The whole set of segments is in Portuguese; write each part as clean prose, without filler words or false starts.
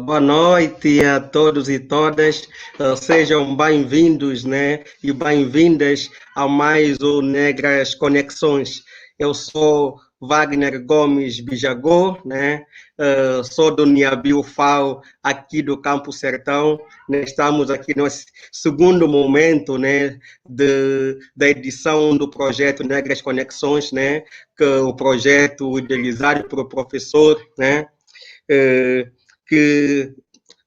Boa noite a todos e todas. Sejam bem-vindos, né, e bem-vindas a mais o Negras Conexões. Eu sou Wagner Gomes Bijagô, né? Sou do Niabiu FAO, aqui do Campo Sertão. Né? Estamos aqui no segundo momento, né, da edição do projeto Negras Conexões, né? Que é o projeto idealizado pelo professor, né? Que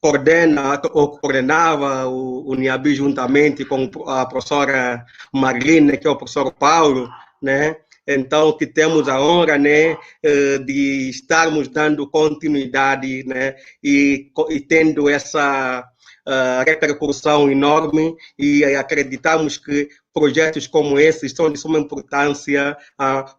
coordenava o NIABI juntamente com a professora Marlene, que é o professor Paulo, né? Então, que temos a honra, né, de estarmos dando continuidade, né, e tendo essa repercussão enorme, e acreditamos que projetos como esses são de suma importância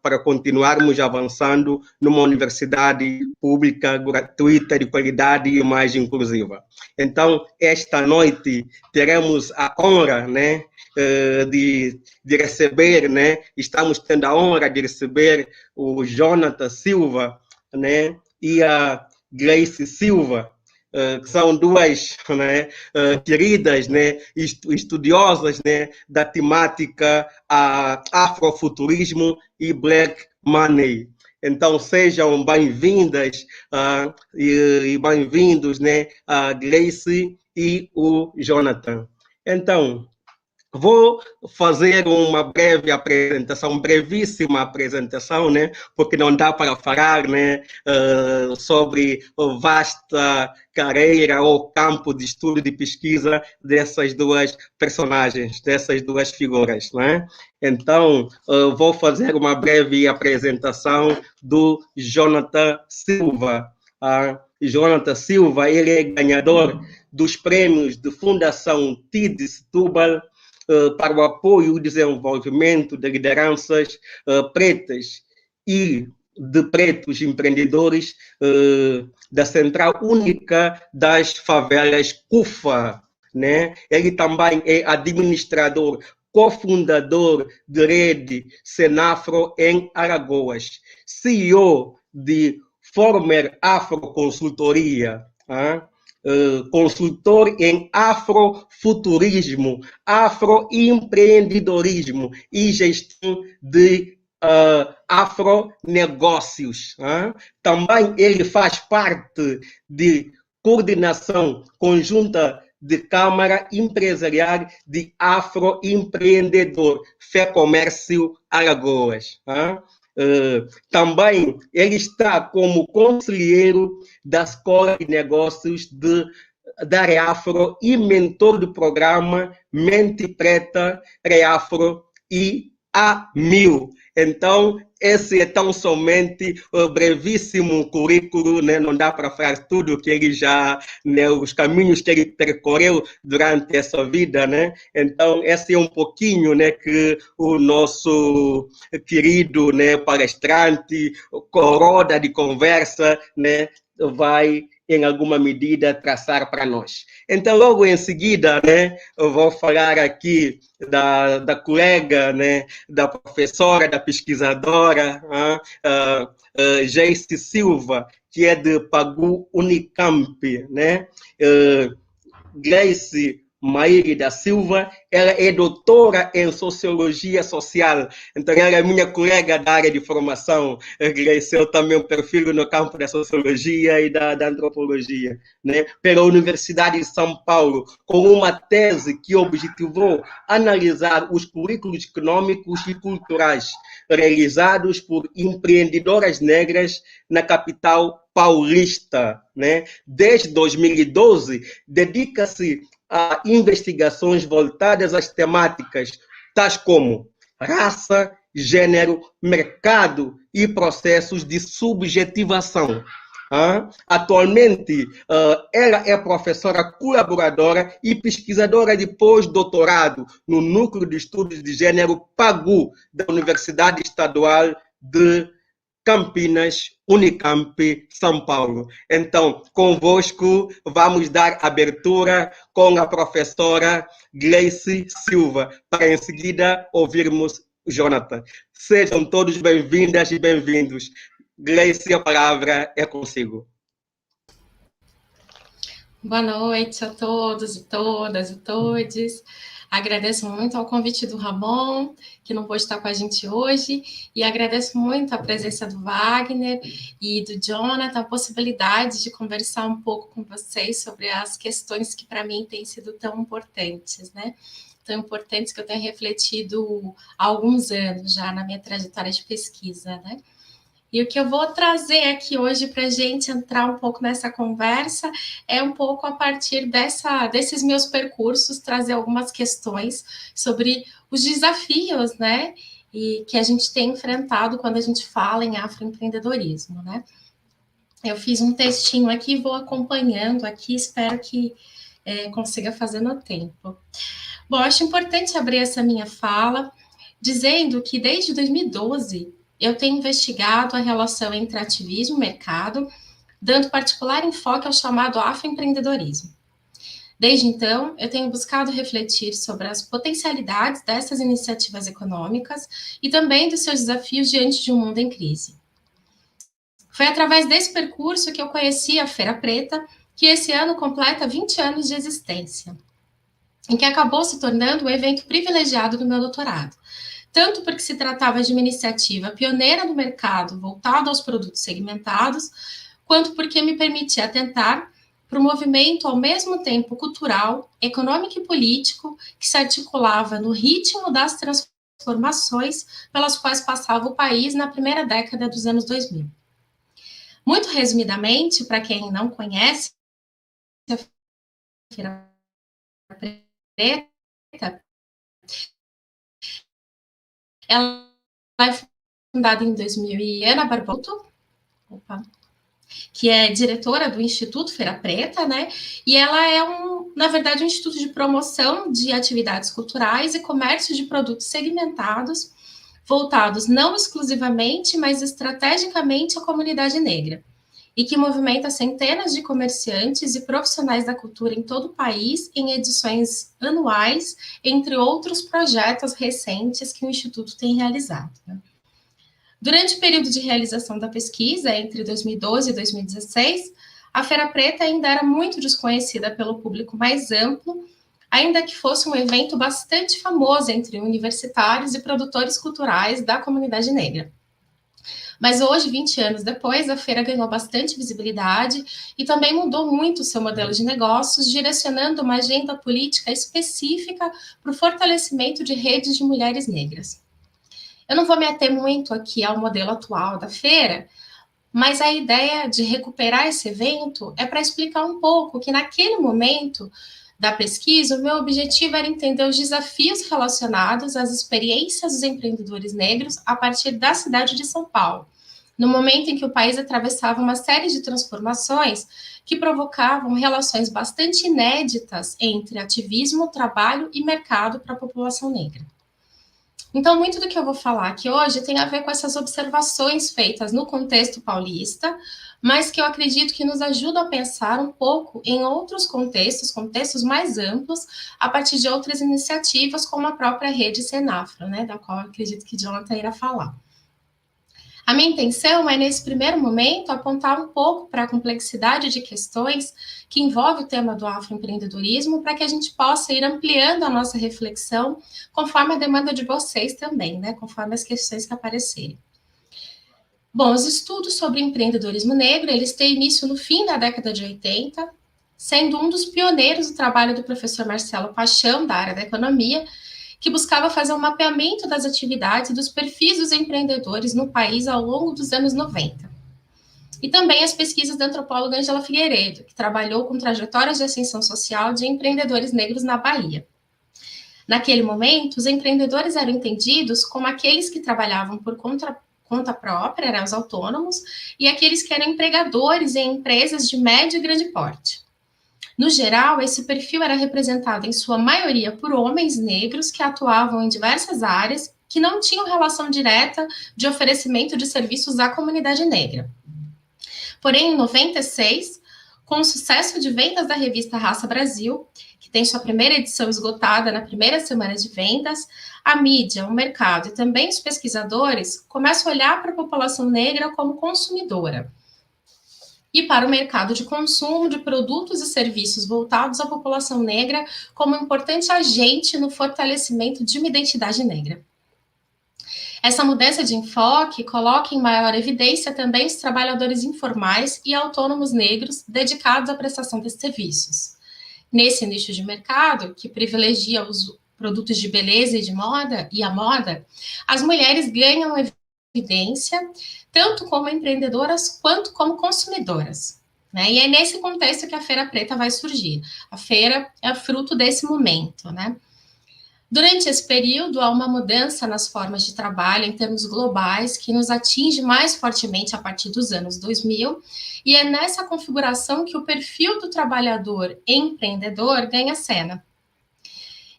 para continuarmos avançando numa universidade pública, gratuita, de qualidade e mais inclusiva. Então, esta noite teremos a honra, né, de receber, né, estamos tendo a honra de receber o Jonathan Silva, né, e a Grace Silva, que são duas, né, queridas, né, estudiosas, né, da temática afrofuturismo e black money. Então, sejam bem-vindas e bem-vindos, né, a Grace e o Jonathan. Então, vou fazer uma breve apresentação, brevíssima apresentação, né? Porque não dá para falar, né, sobre a vasta carreira ou campo de estudo e de pesquisa dessas duas personagens, dessas duas figuras, né? Então, vou fazer uma breve apresentação do Jonathan Silva. Jonathan Silva, ele é ganhador dos prêmios de Fundação TID Setúbal, para o apoio e o desenvolvimento de lideranças pretas e de pretos empreendedores da Central Única das Favelas, CUFA, né? Ele também é administrador, cofundador de rede Senafro em Alagoas, CEO de Former Afro Consultoria, consultor em afrofuturismo, afroempreendedorismo e gestão de afronegócios. Também ele faz parte de coordenação conjunta de Câmara Empresarial de Afroempreendedor, FEComércio Alagoas. Também ele está como conselheiro da Escola de Negócios da Reafro e mentor do programa Mente Preta, Reafro e A1000. Então, esse é tão somente o brevíssimo currículo, né? Não dá para falar tudo que ele já, né, os caminhos que ele percorreu durante essa vida, né? Então, esse é um pouquinho, né, que o nosso querido, né, palestrante, roda de conversa, né, vai em alguma medida traçar para nós. Então, logo em seguida, né, eu vou falar aqui da colega, né, da professora, da pesquisadora, Geice Silva, que é de Pagu Unicamp, né? Grace Maíri da Silva, ela é doutora em Sociologia Social, então ela é minha colega da área de formação, Grace, eu também perfil no campo da Sociologia e da Antropologia, né? Pela Universidade de São Paulo, com uma tese que objetivou analisar os currículos econômicos e culturais realizados por empreendedoras negras na capital paulista, né? Desde 2012, dedica-se a investigações voltadas às temáticas tais como raça, gênero, mercado e processos de subjetivação. Atualmente, ela é professora colaboradora e pesquisadora de pós-doutorado no Núcleo de Estudos de Gênero PAGU, da Universidade Estadual de Campinas, Unicamp, São Paulo. Então, convosco, vamos dar abertura com a professora Grace Silva, para em seguida ouvirmos Jonathan. Sejam todos bem-vindas e bem-vindos. Grace, a palavra é consigo. Boa noite a todos e todas e todes. Agradeço muito ao convite do Ramon, que não pôde estar com a gente hoje, e agradeço muito a presença do Wagner e do Jonathan, a possibilidade de conversar um pouco com vocês sobre as questões que para mim têm sido tão importantes, né? Tão importantes que eu tenho refletido há alguns anos já na minha trajetória de pesquisa, né? E o que eu vou trazer aqui hoje para a gente entrar um pouco nessa conversa é um pouco a partir desses meus percursos, trazer algumas questões sobre os desafios, né? E que a gente tem enfrentado quando a gente fala em afroempreendedorismo, né? Eu fiz um textinho aqui, vou acompanhando aqui, espero que consiga fazer no tempo. Bom, acho importante abrir essa minha fala dizendo que desde 2012 eu tenho investigado a relação entre ativismo e mercado, dando particular enfoque ao chamado afroempreendedorismo. Desde então, eu tenho buscado refletir sobre as potencialidades dessas iniciativas econômicas e também dos seus desafios diante de um mundo em crise. Foi através desse percurso que eu conheci a Feira Preta, que esse ano completa 20 anos de existência, em que acabou se tornando um evento privilegiado do meu doutorado, tanto porque se tratava de uma iniciativa pioneira no mercado voltado aos produtos segmentados, quanto porque me permitia atentar para um movimento ao mesmo tempo cultural, econômico e político que se articulava no ritmo das transformações pelas quais passava o país na primeira década dos anos 2000. Muito resumidamente, para quem não conhece, a Feira Preta, ela é fundada em 2000 e Ana Barboto, que é diretora do Instituto Feira Preta, né? E ela é na verdade, um instituto de promoção de atividades culturais e comércio de produtos segmentados, voltados não exclusivamente, mas estrategicamente à comunidade negra, e que movimenta centenas de comerciantes e profissionais da cultura em todo o país em edições anuais, entre outros projetos recentes que o Instituto tem realizado. Né? Durante o período de realização da pesquisa, entre 2012 e 2016, a Feira Preta ainda era muito desconhecida pelo público mais amplo, ainda que fosse um evento bastante famoso entre universitários e produtores culturais da comunidade negra. Mas hoje, 20 anos depois, a feira ganhou bastante visibilidade e também mudou muito o seu modelo de negócios, direcionando uma agenda política específica para o fortalecimento de redes de mulheres negras. Eu não vou me ater muito aqui ao modelo atual da feira, mas a ideia de recuperar esse evento é para explicar um pouco que naquele momento da pesquisa, o meu objetivo era entender os desafios relacionados às experiências dos empreendedores negros a partir da cidade de São Paulo, no momento em que o país atravessava uma série de transformações que provocavam relações bastante inéditas entre ativismo, trabalho e mercado para a população negra. Então, muito do que eu vou falar aqui hoje tem a ver com essas observações feitas no contexto paulista, mas que eu acredito que nos ajudam a pensar um pouco em outros contextos, contextos mais amplos, a partir de outras iniciativas, como a própria rede Senafro, né, da qual eu acredito que Jonathan irá falar. A minha intenção é, nesse primeiro momento, apontar um pouco para a complexidade de questões que envolve o tema do afroempreendedorismo, para que a gente possa ir ampliando a nossa reflexão conforme a demanda de vocês também, né? Conforme as questões que aparecerem. Bom, os estudos sobre empreendedorismo negro, eles têm início no fim da década de 80, sendo um dos pioneiros do trabalho do professor Marcelo Paixão, da área da economia, que buscava fazer um mapeamento das atividades e dos perfis dos empreendedores no país ao longo dos anos 90. E também as pesquisas da antropóloga Angela Figueiredo, que trabalhou com trajetórias de ascensão social de empreendedores negros na Bahia. Naquele momento, os empreendedores eram entendidos como aqueles que trabalhavam por conta própria, eram os autônomos, e aqueles que eram empregadores em empresas de médio e grande porte. No geral, esse perfil era representado em sua maioria por homens negros que atuavam em diversas áreas que não tinham relação direta de oferecimento de serviços à comunidade negra. Porém, em 96, com o sucesso de vendas da revista Raça Brasil, que tem sua primeira edição esgotada na primeira semana de vendas, a mídia, o mercado e também os pesquisadores começam a olhar para a população negra como consumidora. e para o mercado de consumo de produtos e serviços voltados à população negra como importante agente no fortalecimento de uma identidade negra. Essa mudança de enfoque coloca em maior evidência também os trabalhadores informais e autônomos negros dedicados à prestação de serviços. Nesse nicho de mercado, que privilegia os produtos de beleza e a moda, as mulheres ganham evidência tanto como empreendedoras quanto como consumidoras. Né? E é nesse contexto que a Feira Preta vai surgir. A feira é fruto desse momento, né? Durante esse período, há uma mudança nas formas de trabalho em termos globais que nos atinge mais fortemente a partir dos anos 2000, e é nessa configuração que o perfil do trabalhador empreendedor ganha cena.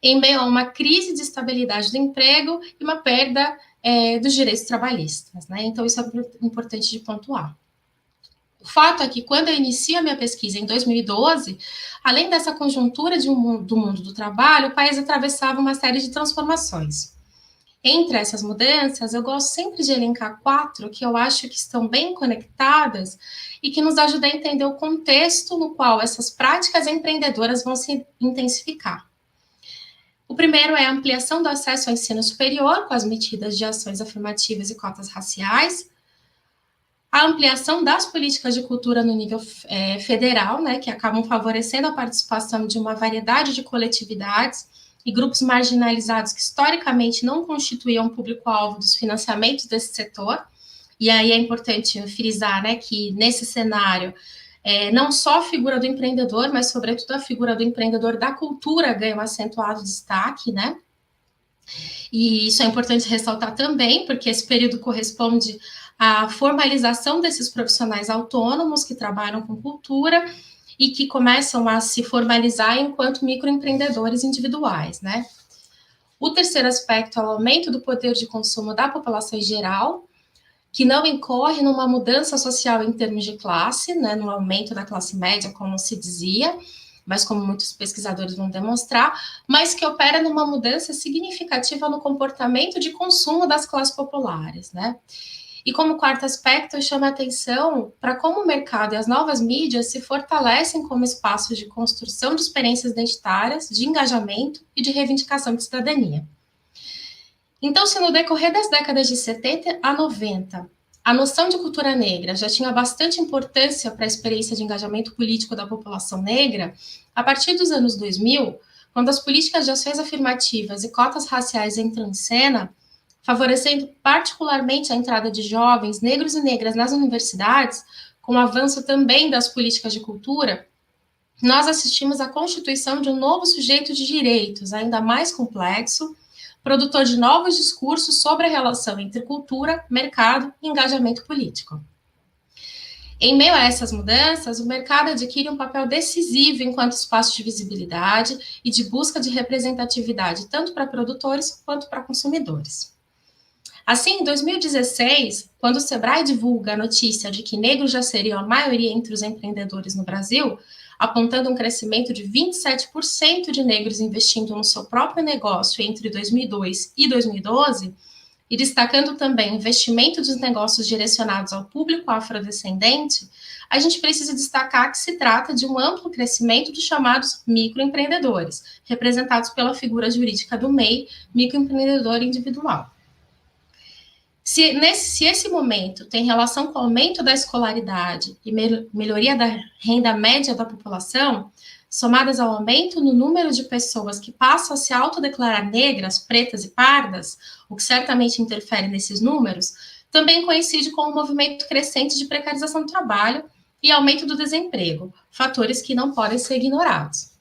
Em meio a uma crise de estabilidade do emprego e uma perda dos direitos trabalhistas, né? Então, isso é importante de pontuar. O fato é que, quando eu inicio a minha pesquisa em 2012, além dessa conjuntura do mundo do trabalho, o país atravessava uma série de transformações. Entre essas mudanças, eu gosto sempre de elencar 4 que eu acho que estão bem conectadas e que nos ajudam a entender o contexto no qual essas práticas empreendedoras vão se intensificar. O primeiro é a ampliação do acesso ao ensino superior, com as medidas de ações afirmativas e cotas raciais, a ampliação das políticas de cultura no nível federal, né, que acabam favorecendo a participação de uma variedade de coletividades e grupos marginalizados que historicamente não constituíam público-alvo dos financiamentos desse setor. E aí é importante frisar, né, que nesse cenário, não só a figura do empreendedor, mas sobretudo a figura do empreendedor da cultura ganha um acentuado destaque, né? E isso é importante ressaltar também, porque esse período corresponde à formalização desses profissionais autônomos que trabalham com cultura e que começam a se formalizar enquanto microempreendedores individuais, né? O terceiro aspecto é o aumento do poder de consumo da população em geral, que não incorre numa mudança social em termos de classe, né, no aumento da classe média, como se dizia, mas como muitos pesquisadores vão demonstrar, mas que opera numa mudança significativa no comportamento de consumo das classes populares, né? E como quarto aspecto, eu chamo a atenção para como o mercado e as novas mídias se fortalecem como espaços de construção de experiências identitárias, de engajamento e de reivindicação de cidadania. Então, se no decorrer das décadas de 70 a 90, a noção de cultura negra já tinha bastante importância para a experiência de engajamento político da população negra, a partir dos anos 2000, quando as políticas de ações afirmativas e cotas raciais entram em cena, favorecendo particularmente a entrada de jovens negros e negras nas universidades, com o avanço também das políticas de cultura, nós assistimos à constituição de um novo sujeito de direitos, ainda mais complexo, produtor de novos discursos sobre a relação entre cultura, mercado e engajamento político. Em meio a essas mudanças, o mercado adquire um papel decisivo enquanto espaço de visibilidade e de busca de representatividade, tanto para produtores quanto para consumidores. Assim, em 2016, quando o Sebrae divulga a notícia de que negros já seriam a maioria entre os empreendedores no Brasil, apontando um crescimento de 27% de negros investindo no seu próprio negócio entre 2002 e 2012, e destacando também o investimento dos negócios direcionados ao público afrodescendente, a gente precisa destacar que se trata de um amplo crescimento dos chamados microempreendedores, representados pela figura jurídica do MEI, microempreendedor individual. Se esse momento tem relação com o aumento da escolaridade e melhoria da renda média da população, somadas ao aumento no número de pessoas que passam a se autodeclarar negras, pretas e pardas, o que certamente interfere nesses números, também coincide com o movimento crescente de precarização do trabalho e aumento do desemprego, fatores que não podem ser ignorados.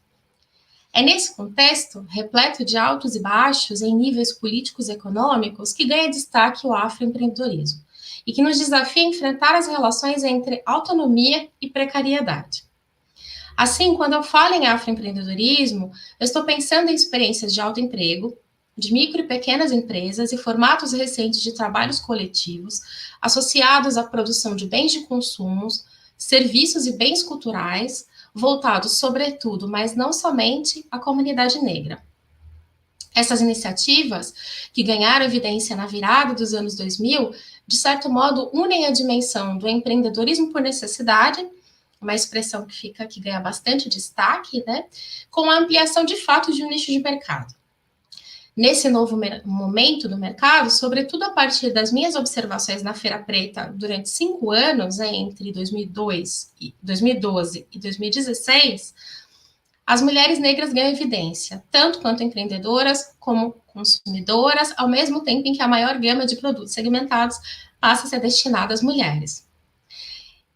É nesse contexto, repleto de altos e baixos em níveis políticos e econômicos, que ganha destaque o afroempreendedorismo e que nos desafia a enfrentar as relações entre autonomia e precariedade. Assim, quando eu falo em afroempreendedorismo, eu estou pensando em experiências de alto emprego, de micro e pequenas empresas e formatos recentes de trabalhos coletivos associados à produção de bens de consumo, serviços e bens culturais, voltados, sobretudo, mas não somente, à comunidade negra. Essas iniciativas, que ganharam evidência na virada dos anos 2000, de certo modo, unem a dimensão do empreendedorismo por necessidade uma expressão que ganha bastante destaque, né, com a ampliação de fato de um nicho de mercado. Nesse novo momento do mercado, sobretudo a partir das minhas observações na Feira Preta durante 5 anos, entre 2012 e 2016, as mulheres negras ganham evidência, tanto quanto empreendedoras como consumidoras, ao mesmo tempo em que a maior gama de produtos segmentados passa a ser destinada às mulheres.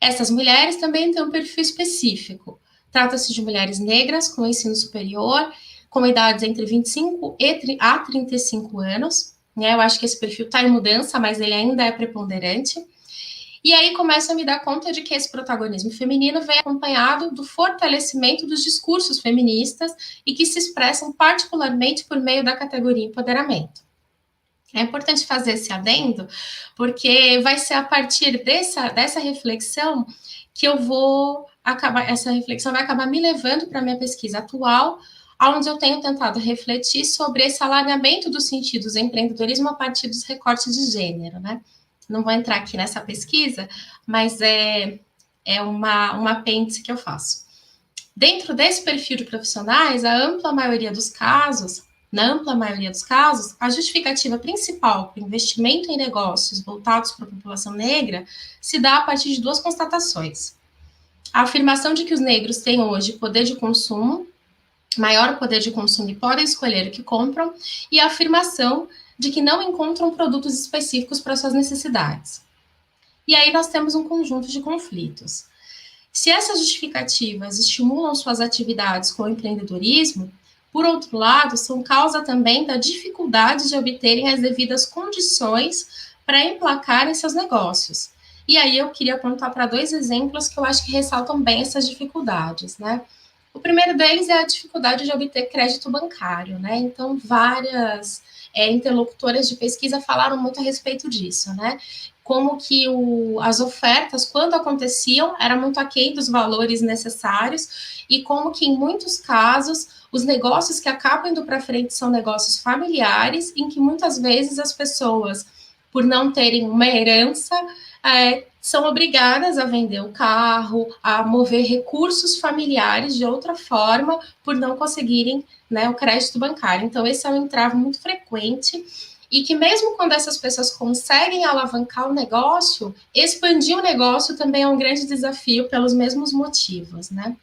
Essas mulheres também têm um perfil específico. Trata-se de mulheres negras com ensino superior, com idades entre 25 a 35 anos, né? Eu acho que esse perfil está em mudança, mas ele ainda é preponderante. E aí começo a me dar conta de que esse protagonismo feminino vem acompanhado do fortalecimento dos discursos feministas e que se expressam particularmente por meio da categoria empoderamento. É importante fazer esse adendo, porque vai ser a partir dessa reflexão que essa reflexão vai acabar me levando para a minha pesquisa atual, onde eu tenho tentado refletir sobre esse alargamento dos sentidos do empreendedorismo a partir dos recortes de gênero, né? Não vou entrar aqui nessa pesquisa, mas é um apêndice que eu faço. Dentro desse perfil de profissionais, na ampla maioria dos casos, a justificativa principal para o investimento em negócios voltados para a população negra se dá a partir de 2 constatações. A afirmação de que os negros têm hoje poder de consumo, maior poder de consumo e podem escolher o que compram, e a afirmação de que não encontram produtos específicos para suas necessidades. E aí nós temos um conjunto de conflitos. Se essas justificativas estimulam suas atividades com o empreendedorismo, por outro lado, são causa também da dificuldade de obterem as devidas condições para emplacarem seus negócios. E aí eu queria apontar para 2 exemplos que eu acho que ressaltam bem essas dificuldades, né? O primeiro deles é a dificuldade de obter crédito bancário, né? Então, várias interlocutoras de pesquisa falaram muito a respeito disso, né? Como que as ofertas, quando aconteciam, eram muito aquém dos valores necessários e como que, em muitos casos, os negócios que acabam indo para frente são negócios familiares, em que muitas vezes as pessoas, por não terem uma herança, são obrigadas a vender o carro, a mover recursos familiares de outra forma, por não conseguirem, né, o crédito bancário. Então, esse é um entrave muito frequente e que mesmo quando essas pessoas conseguem alavancar o negócio, expandir o negócio também é um grande desafio pelos mesmos motivos, né?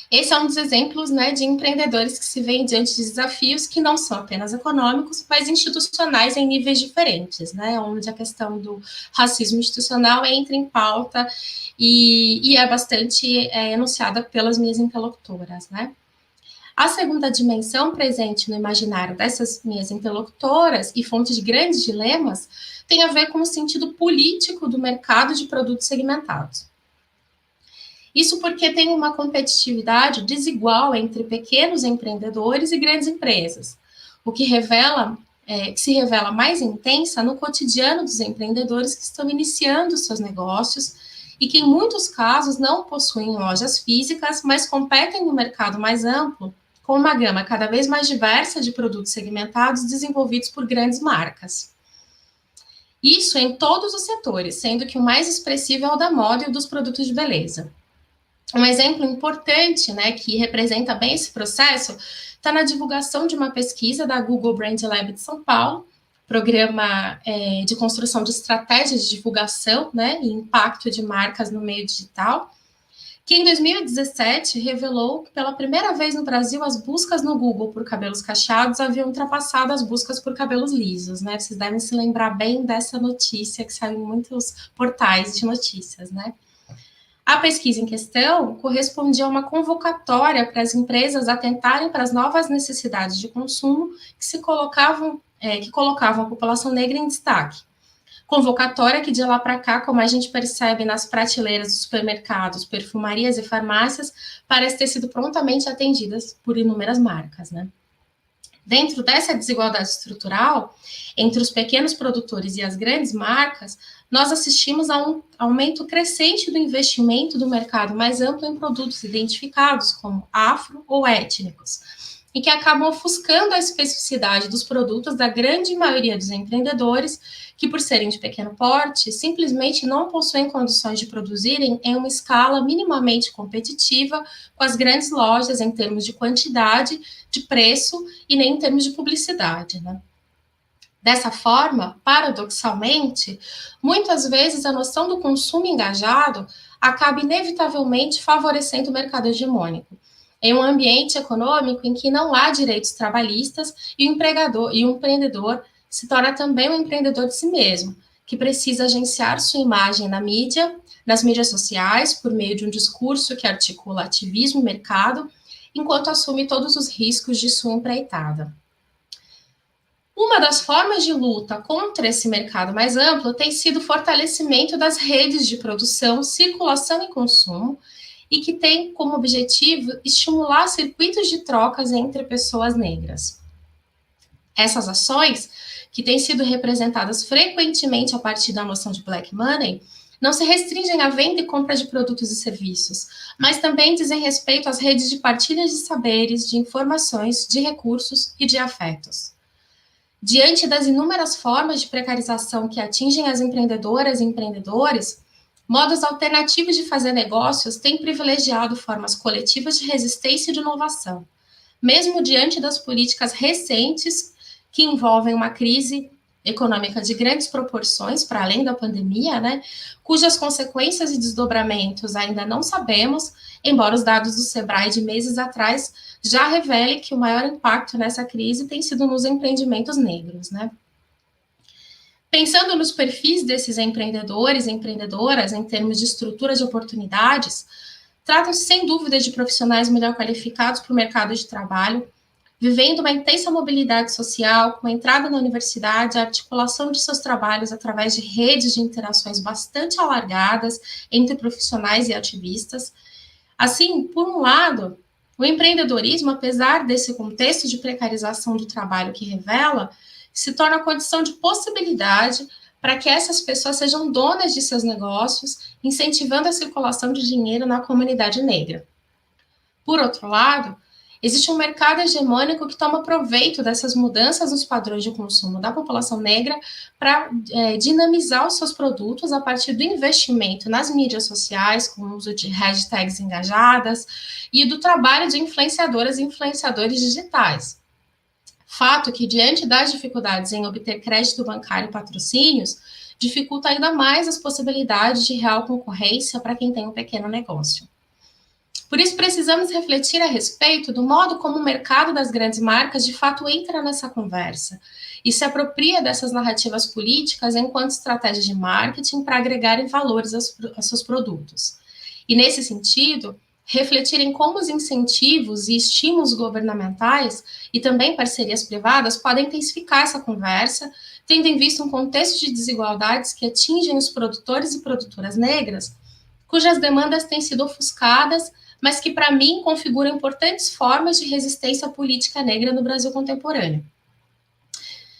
Esse é um dos exemplos, né, de empreendedores que se veem diante de desafios que não são apenas econômicos, mas institucionais em níveis diferentes, né, onde a questão do racismo institucional entra em pauta e é bastante enunciada pelas minhas interlocutoras, né. A segunda dimensão presente no imaginário dessas minhas interlocutoras e fonte de grandes dilemas tem a ver com o sentido político do mercado de produtos segmentados. Isso porque tem uma competitividade desigual entre pequenos empreendedores e grandes empresas, o que se revela mais intensa no cotidiano dos empreendedores que estão iniciando seus negócios e que, em muitos casos, não possuem lojas físicas, mas competem no mercado mais amplo, com uma gama cada vez mais diversa de produtos segmentados desenvolvidos por grandes marcas. Isso em todos os setores, sendo que o mais expressivo é o da moda e o dos produtos de beleza. Um exemplo importante, né, que representa bem esse processo, está na divulgação de uma pesquisa da Google Brand Lab de São Paulo, programa de construção de estratégias de divulgação, né, e impacto de marcas no meio digital, que em 2017 revelou que pela primeira vez no Brasil as buscas no Google por cabelos cacheados haviam ultrapassado as buscas por cabelos lisos, né? Vocês devem se lembrar bem dessa notícia que saiu em muitos portais de notícias, né? A pesquisa em questão correspondia a uma convocatória para as empresas atentarem para as novas necessidades de consumo que colocavam a população negra em destaque. Convocatória que de lá para cá, como a gente percebe nas prateleiras dos supermercados, perfumarias e farmácias, parece ter sido prontamente atendidas por inúmeras marcas, né? Dentro dessa desigualdade estrutural entre os pequenos produtores e as grandes marcas, nós assistimos a um aumento crescente do investimento do mercado mais amplo em produtos identificados como afro ou étnicos. e que acabam ofuscando a especificidade dos produtos da grande maioria dos empreendedores, que, por serem de pequeno porte, simplesmente não possuem condições de produzirem em uma escala minimamente competitiva com as grandes lojas em termos de quantidade, de preço e nem em termos de publicidade, né? Dessa forma, paradoxalmente, muitas vezes a noção do consumo engajado acaba inevitavelmente favorecendo o mercado hegemônico, em um ambiente econômico em que não há direitos trabalhistas e o empreendedor se torna também um empreendedor de si mesmo, que precisa agenciar sua imagem na mídia, nas mídias sociais, por meio de um discurso que articula ativismo e mercado, enquanto assume todos os riscos de sua empreitada. Uma das formas de luta contra esse mercado mais amplo tem sido o fortalecimento das redes de produção, circulação e consumo, e que tem como objetivo estimular circuitos de trocas entre pessoas negras. Essas ações, que têm sido representadas frequentemente a partir da noção de black money, não se restringem à venda e compra de produtos e serviços, mas também dizem respeito às redes de partilha de saberes, de informações, de recursos e de afetos. Diante das inúmeras formas de precarização que atingem as empreendedoras e empreendedores, modos alternativos de fazer negócios têm privilegiado formas coletivas de resistência e de inovação, mesmo diante das políticas recentes que envolvem uma crise econômica de grandes proporções, para além da pandemia, né, cujas consequências e desdobramentos ainda não sabemos, embora os dados do Sebrae de meses atrás já revelem que o maior impacto nessa crise tem sido nos empreendimentos negros, né? Pensando nos perfis desses empreendedores e empreendedoras em termos de estrutura de oportunidades, tratam-se sem dúvida de profissionais melhor qualificados para o mercado de trabalho, vivendo uma intensa mobilidade social, com a entrada na universidade, a articulação de seus trabalhos através de redes de interações bastante alargadas entre profissionais e ativistas. Assim, por um lado, o empreendedorismo, apesar desse contexto de precarização do trabalho que revela, se torna condição de possibilidade para que essas pessoas sejam donas de seus negócios, incentivando a circulação de dinheiro na comunidade negra. Por outro lado, existe um mercado hegemônico que toma proveito dessas mudanças nos padrões de consumo da população negra para dinamizar os seus produtos a partir do investimento nas mídias sociais, com o uso de hashtags engajadas, e do trabalho de influenciadoras e influenciadores digitais. Fato que, diante das dificuldades em obter crédito bancário e patrocínios, dificulta ainda mais as possibilidades de real concorrência para quem tem um pequeno negócio. Por isso, precisamos refletir a respeito do modo como o mercado das grandes marcas de fato entra nessa conversa e se apropria dessas narrativas políticas enquanto estratégia de marketing para agregarem valores aos seus produtos. E, nesse sentido, refletir em como os incentivos e estímulos governamentais e também parcerias privadas podem intensificar essa conversa, tendo em vista um contexto de desigualdades que atingem os produtores e produtoras negras, cujas demandas têm sido ofuscadas, mas que, para mim, configuram importantes formas de resistência política negra no Brasil contemporâneo.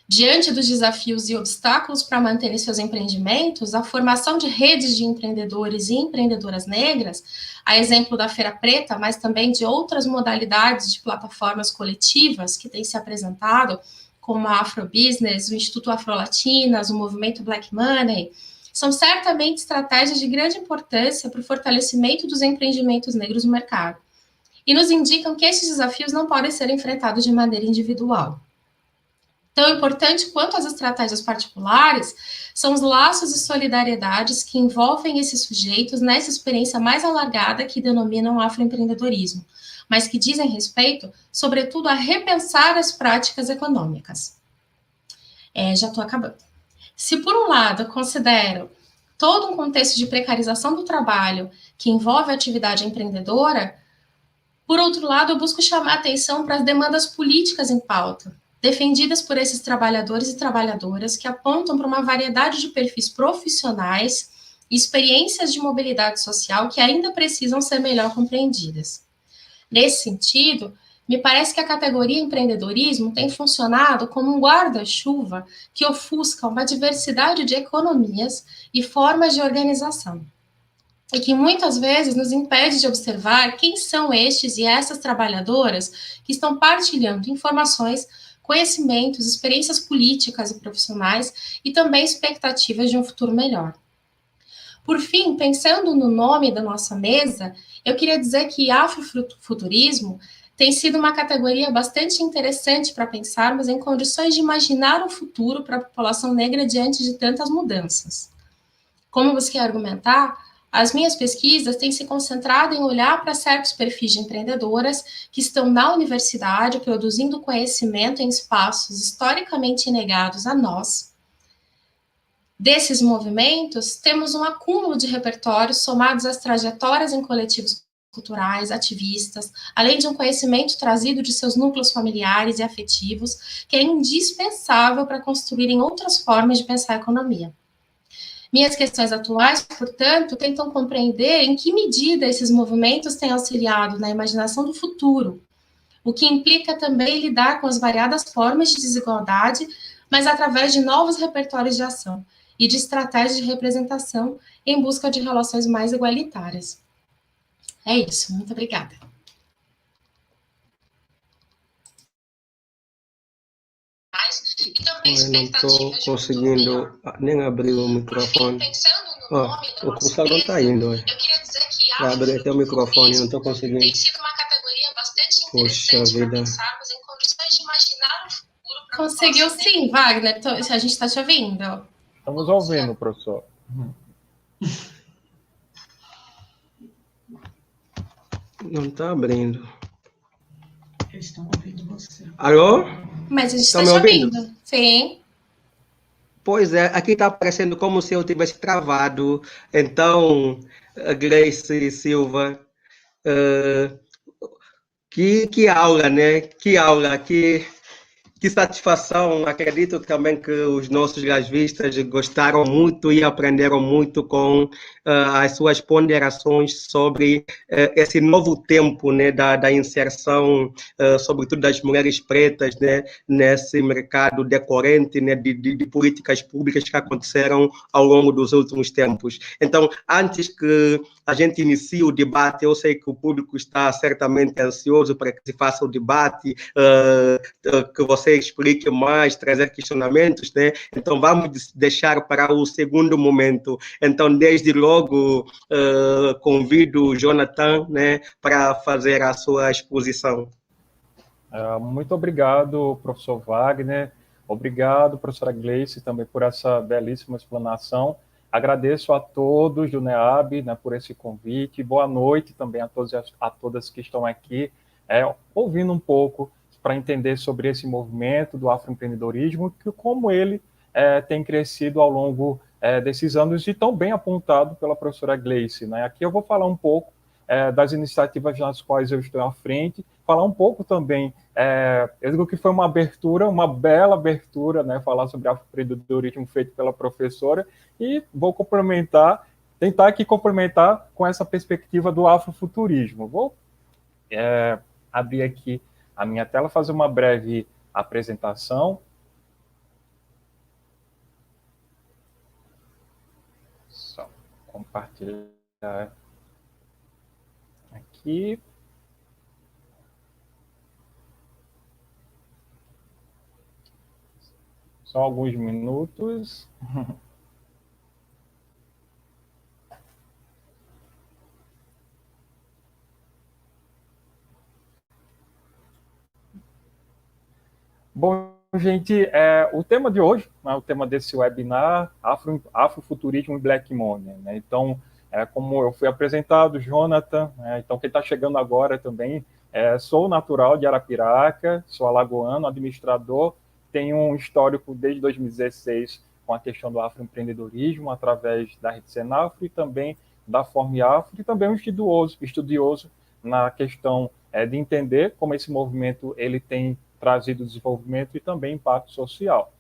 Diante dos desafios e obstáculos para manterem seus empreendimentos, a formação de redes de empreendedores e empreendedoras negras, a exemplo da Feira Preta, mas também de outras modalidades de plataformas coletivas que têm se apresentado, como a Afrobusiness, o Instituto Afrolatinas, o Movimento Black Money, são certamente estratégias de grande importância para o fortalecimento dos empreendimentos negros no mercado, e nos indicam que esses desafios não podem ser enfrentados de maneira individual. Tão importante quanto as estratégias particulares são os laços de solidariedades que envolvem esses sujeitos nessa experiência mais alargada que denominam afroempreendedorismo, mas que dizem respeito, sobretudo, a repensar as práticas econômicas. Já estou acabando. Se, por um lado, eu considero todo um contexto de precarização do trabalho que envolve a atividade empreendedora, por outro lado, eu busco chamar a atenção para as demandas políticas em pauta, defendidas por esses trabalhadores e trabalhadoras que apontam para uma variedade de perfis profissionais e experiências de mobilidade social que ainda precisam ser melhor compreendidas. Nesse sentido, me parece que a categoria empreendedorismo tem funcionado como um guarda-chuva que ofusca uma diversidade de economias e formas de organização. e que muitas vezes nos impede de observar quem são estes e essas trabalhadoras que estão partilhando informações, conhecimentos, experiências políticas e profissionais e também expectativas de um futuro melhor. Por fim, pensando no nome da nossa mesa, eu queria dizer que afrofuturismo tem sido uma categoria bastante interessante para pensarmos em condições de imaginar um futuro para a população negra diante de tantas mudanças. Como você quer argumentar, as minhas pesquisas têm se concentrado em olhar para certos perfis de empreendedoras que estão na universidade produzindo conhecimento em espaços historicamente negados a nós. Desses movimentos, temos um acúmulo de repertórios somados às trajetórias em coletivos culturais, ativistas, além de um conhecimento trazido de seus núcleos familiares e afetivos, que é indispensável para construírem outras formas de pensar a economia. Minhas questões atuais, portanto, tentam compreender em que medida esses movimentos têm auxiliado na imaginação do futuro, o que implica também lidar com as variadas formas de desigualdade, mas através de novos repertórios de ação e de estratégias de representação em busca de relações mais igualitárias. É isso, muito obrigada. Eu não estou conseguindo nem abrir o microfone. O cursor não está indo. Para abrir até o microfone, não estou conseguindo. Poxa vida. Conseguiu sim, Wagner. A gente está te ouvindo. Estamos ouvindo, professor. Não está abrindo. Eles estão ouvindo você. Alô? Mas a gente está te ouvindo. Sim. Pois é, aqui está aparecendo como se eu tivesse travado. Então, Gleice Silva, que aula, né? Que aula, que satisfação. Acredito também que os nossos gasvistas gostaram muito e aprenderam muito com as suas ponderações sobre esse novo tempo, né, da inserção, sobretudo das mulheres pretas, né, nesse mercado decorrente, né, de políticas públicas que aconteceram ao longo dos últimos tempos. Então, antes que a gente inicie o debate, eu sei que o público está certamente ansioso para que se faça o debate, que você explique mais, trazer questionamentos, né? Então vamos deixar para o segundo momento. Então, desde logo, convido o Jonathan, né, para fazer a sua exposição. Muito obrigado, professor Wagner. Obrigado, professora Gleice, também por essa belíssima explanação. Agradeço a todos do NEAB, né, por esse convite. Boa noite também a todos e a todas que estão aqui, ouvindo um pouco para entender sobre esse movimento do afroempreendedorismo, que como ele tem crescido ao longo desses anos e tão bem apontado pela professora Gleice, né? Aqui eu vou falar um pouco das iniciativas nas quais eu estou à frente, falar um pouco também, eu digo que foi uma abertura, uma bela abertura, né, falar sobre afroempreendedorismo feito pela professora, e vou tentar aqui complementar com essa perspectiva do afrofuturismo. Vou abrir aqui a minha tela, fazer uma breve apresentação. Só compartilhar aqui. Só alguns minutos. Bom, gente, o tema de hoje, né, o tema desse webinar, Afrofuturismo e Black Money, né? Então, como eu fui apresentado, Jonathan, né? Então quem está chegando agora também, sou natural de Arapiraca, sou alagoano, administrador, tenho um histórico desde 2016 com a questão do afroempreendedorismo, através da Rede Senafro e também da Forme Afro, e também um estudioso na questão de entender como esse movimento ele tem trazido desenvolvimento e também impacto social.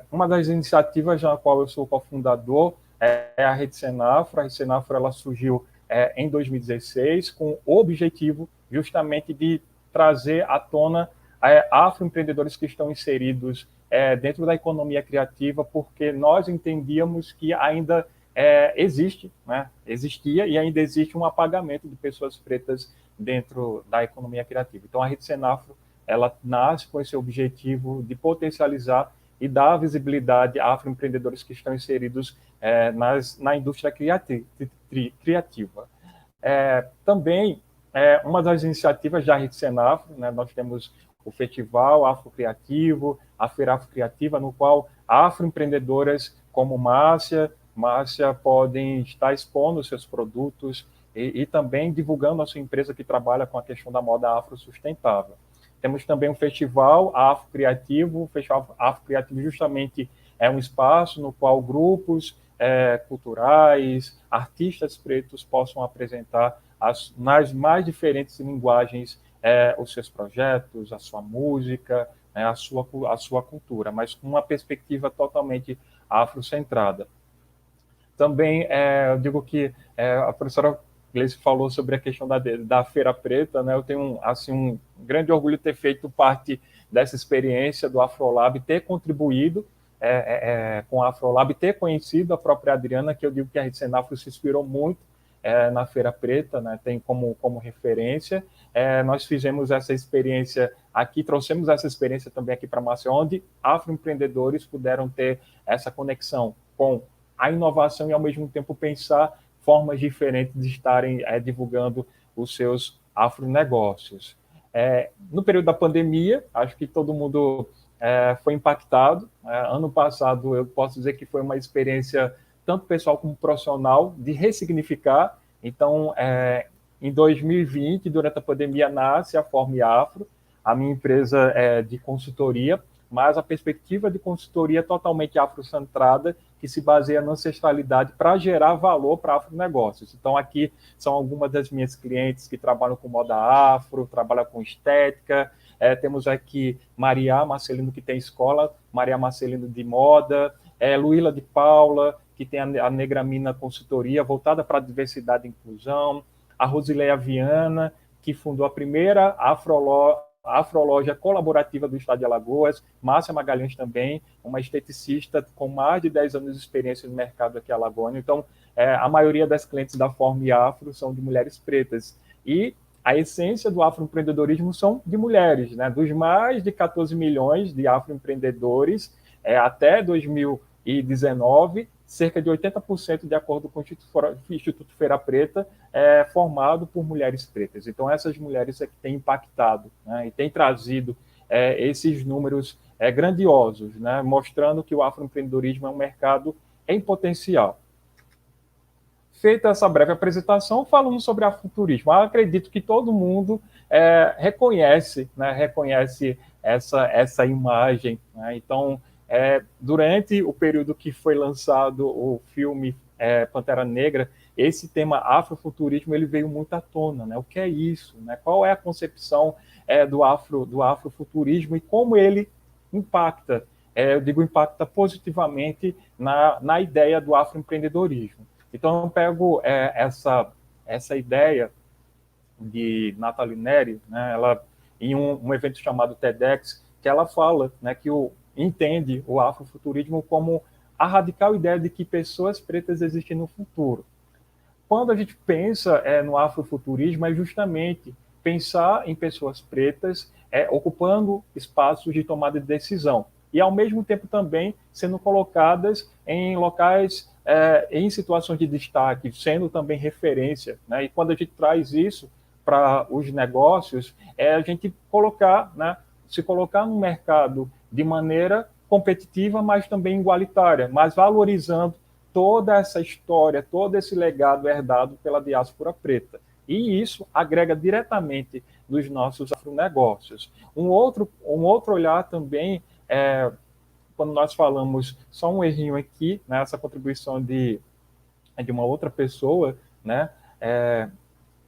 Uma das iniciativas na qual eu sou cofundador é a Rede Senafro. A Rede Senafro ela surgiu em 2016 com o objetivo justamente de trazer à tona afroempreendedores que estão inseridos dentro da economia criativa, porque nós entendíamos que ainda existe, né? Existia e ainda existe um apagamento de pessoas pretas dentro da economia criativa. Então, a Rede Senafro, ela nasce com esse objetivo de potencializar e dar visibilidade a afroempreendedores que estão inseridos na indústria criativa. Também, uma das iniciativas da Rede Senafro, né, nós temos o Festival Afrocriativo, a Feira Afrocriativa, no qual afroempreendedoras como Márcia podem estar expondo seus produtos e também divulgando a sua empresa que trabalha com a questão da moda afro-sustentável. Temos também um Festival Afrocriativo. O Festival Afrocriativo justamente é um espaço no qual grupos culturais, artistas pretos possam apresentar nas mais diferentes linguagens os seus projetos, a sua música, a sua cultura, mas com uma perspectiva totalmente afrocentrada. Também eu digo que a professora Gleice falou sobre a questão da Feira Preta, né? Eu tenho um grande orgulho de ter feito parte dessa experiência do Afrolab, ter contribuído com a Afrolab, ter conhecido a própria Adriana, que eu digo que a Rede Senafro se inspirou muito na Feira Preta, né? Tem como referência. Nós fizemos essa experiência aqui, trouxemos essa experiência também aqui para Maceió, onde afroempreendedores puderam ter essa conexão com a inovação e, ao mesmo tempo, pensar formas diferentes de estarem divulgando os seus afronegócios. No período da pandemia, acho que todo mundo foi impactado. Ano passado, eu posso dizer que foi uma experiência, tanto pessoal como profissional, de ressignificar. Então, em 2020, durante a pandemia, nasce a Forme Afro, a minha empresa de consultoria, mas a perspectiva de consultoria totalmente afrocentrada, que se baseia na ancestralidade para gerar valor para afronegócios. Então, aqui são algumas das minhas clientes que trabalham com moda afro, trabalham com estética. Temos aqui Maria Marcelino, que tem escola, Maria Marcelino de moda, Luíla de Paula, que tem a Negramina Consultoria, voltada para a diversidade e inclusão, a Rosileia Viana, que fundou a primeira Afroloja colaborativa do estado de Alagoas, Márcia Magalhães também, uma esteticista com mais de 10 anos de experiência no mercado aqui alagoano. Então, a maioria das clientes da Forme Afro são de mulheres pretas. E a essência do afroempreendedorismo são de mulheres, né? Dos mais de 14 milhões de afroempreendedores, até 2019, cerca de 80%, de acordo com o Instituto Feira Preta, formado por mulheres pretas. Então, essas mulheres é que têm impactado, né, e têm trazido esses números grandiosos, né, mostrando que o afroempreendedorismo é um mercado em potencial. Feita essa breve apresentação, falando sobre afrofuturismo. Eu acredito que todo mundo reconhece essa imagem, né? Então, durante o período que foi lançado o filme Pantera Negra, esse tema afrofuturismo ele veio muito à tona, né? O que é isso, né? Qual é a concepção do afrofuturismo e como ele impacta, eu digo impacta positivamente na ideia do afroempreendedorismo. Então eu pego essa ideia de Nathalie Neri, né? Ela em um evento chamado TEDx, que ela fala, né, que entende o afrofuturismo como a radical ideia de que pessoas pretas existem no futuro. Quando a gente pensa no afrofuturismo, é justamente pensar em pessoas pretas ocupando espaços de tomada de decisão e, ao mesmo tempo, também sendo colocadas em locais, em situações de destaque, sendo também referência, né? E quando a gente traz isso para os negócios, a gente colocar, né, se colocar no mercado de maneira competitiva, mas também igualitária, mas valorizando toda essa história, todo esse legado herdado pela diáspora preta. E isso agrega diretamente nos nossos afronegócios. Um outro olhar também, quando nós falamos, só um errinho aqui, né, essa contribuição de uma outra pessoa, né,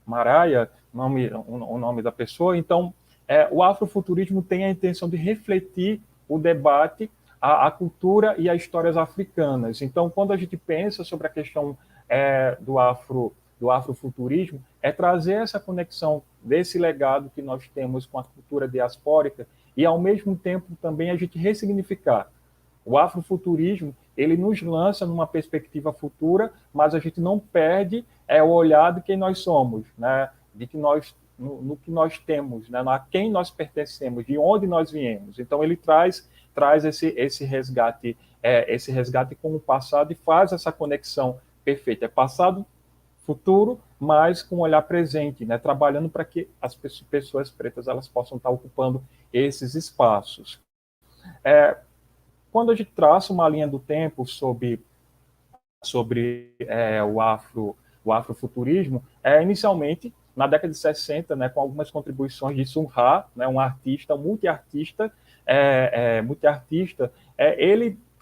Maraia, o nome da pessoa. Então, o afrofuturismo tem a intenção de refletir o debate, a cultura e as histórias africanas. Então, quando a gente pensa sobre a questão do afrofuturismo, é trazer essa conexão desse legado que nós temos com a cultura diaspórica e, ao mesmo tempo, também a gente ressignificar O afrofuturismo, ele nos lança numa perspectiva futura, mas a gente não perde o olhar de quem nós somos, né? De que nós, no que nós temos, né? A quem nós pertencemos, de onde nós viemos. Então, ele traz esse resgate com o passado e faz essa conexão perfeita. É passado, futuro, mas com um olhar presente, né? Trabalhando para que as pessoas pretas elas possam estar ocupando esses espaços. Quando a gente traça uma linha do tempo sobre o afrofuturismo, inicialmente, na década de 60, né, com algumas contribuições de Sun Ra, né, um artista, multiartista,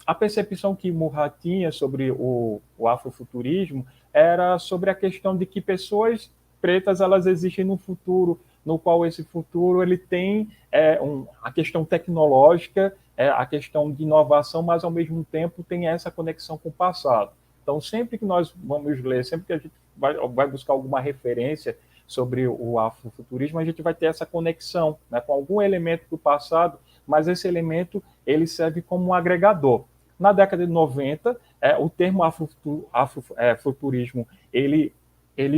a percepção que Murra tinha sobre o afrofuturismo era sobre a questão de que pessoas pretas elas existem no futuro, no qual esse futuro ele tem a questão tecnológica, a questão de inovação, mas ao mesmo tempo tem essa conexão com o passado. Então, sempre que nós vamos ler, sempre que a gente vai buscar alguma referência sobre o afrofuturismo, a gente vai ter essa conexão, né, com algum elemento do passado, mas esse elemento ele serve como um agregador. Na década de 90, o termo afrofuturismo ele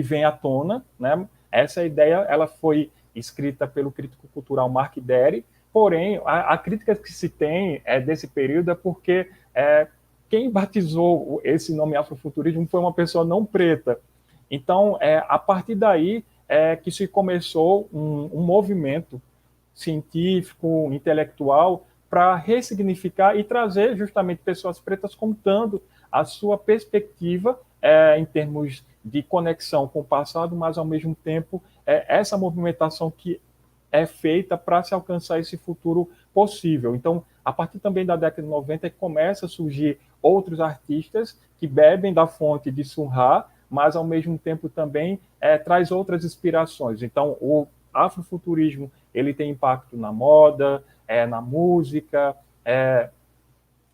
vem à tona, né? Essa ideia ela foi escrita pelo crítico cultural Mark Dery, porém, a crítica que se tem desse período é porque quem batizou esse nome afrofuturismo foi uma pessoa não preta. Então, a partir daí que se começou um movimento científico, intelectual, para ressignificar e trazer justamente pessoas pretas contando a sua perspectiva em termos de conexão com o passado, mas, ao mesmo tempo, essa movimentação que é feita para se alcançar esse futuro possível. Então, a partir também da década de 90, começa a surgir outros artistas que bebem da fonte de Sun Ra, mas, ao mesmo tempo, também traz outras inspirações. Então, o afrofuturismo ele tem impacto na moda, na música,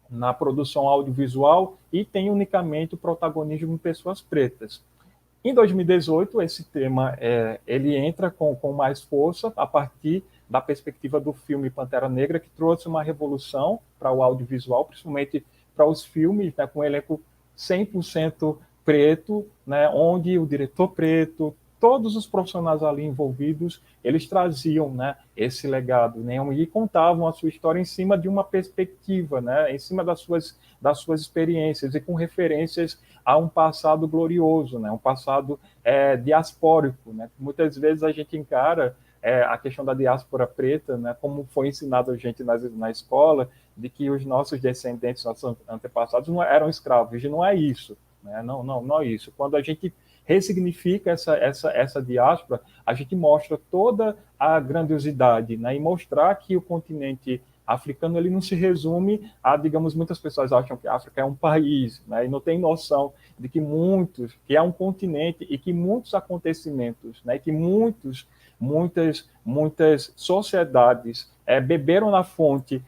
na produção audiovisual e tem unicamente o protagonismo de pessoas pretas. Em 2018, esse tema ele entra com mais força a partir da perspectiva do filme Pantera Negra, que trouxe uma revolução para o audiovisual, principalmente para os filmes, né, com um elenco 100% preto, né, onde o diretor preto, todos os profissionais ali envolvidos, eles traziam, né, esse legado, né, e contavam a sua história em cima de uma perspectiva, né, em cima das suas experiências e com referências a um passado glorioso, né, um passado diaspórico, né. Muitas vezes a gente encara a questão da diáspora preta, né, como foi ensinado a gente na escola, de que os nossos descendentes, nossos antepassados não eram escravos, e não é isso, né, não é isso. Quando a gente ressignifica essa diáspora, a gente mostra toda a grandiosidade, né, e mostrar que o continente africano ele não se resume a, digamos, muitas pessoas acham que a África é um país, né, e não tem noção de que é um continente e que muitos acontecimentos, né, que muitas sociedades beberam na fonte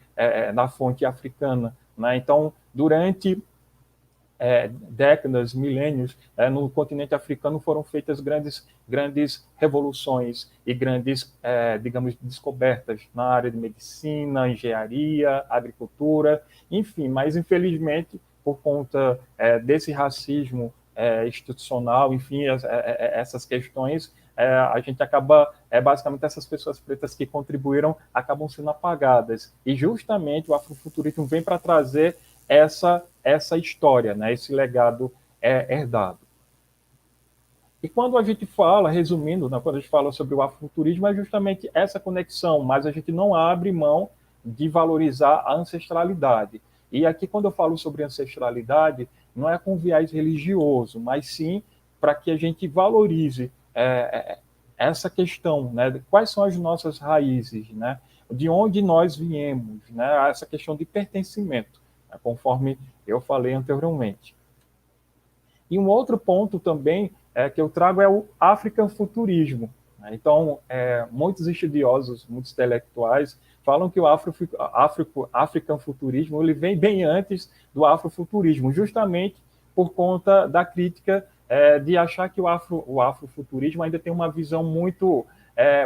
africana, né. Então, durante décadas, milênios, no continente africano foram feitas grandes revoluções e grandes, digamos, descobertas na área de medicina, engenharia, agricultura, enfim, mas infelizmente, por conta desse racismo institucional, enfim, essas questões, a gente acaba, basicamente, essas pessoas pretas que contribuíram acabam sendo apagadas. E justamente o afrofuturismo vem para trazer essa história, né, esse legado herdado. E quando a gente fala, resumindo, né, quando a gente fala sobre o afrofuturismo, é justamente essa conexão, mas a gente não abre mão de valorizar a ancestralidade. E aqui, quando eu falo sobre ancestralidade, não é com viés religioso, mas sim para que a gente valorize essa questão, né, quais são as nossas raízes, né, de onde nós viemos, né, essa questão de pertencimento, conforme eu falei anteriormente. E um outro ponto também que eu trago é o africanfuturismo. Então, muitos estudiosos, muitos intelectuais, falam que o africanfuturismo ele vem bem antes do afrofuturismo, justamente por conta da crítica de achar que o afrofuturismo ainda tem uma visão muito...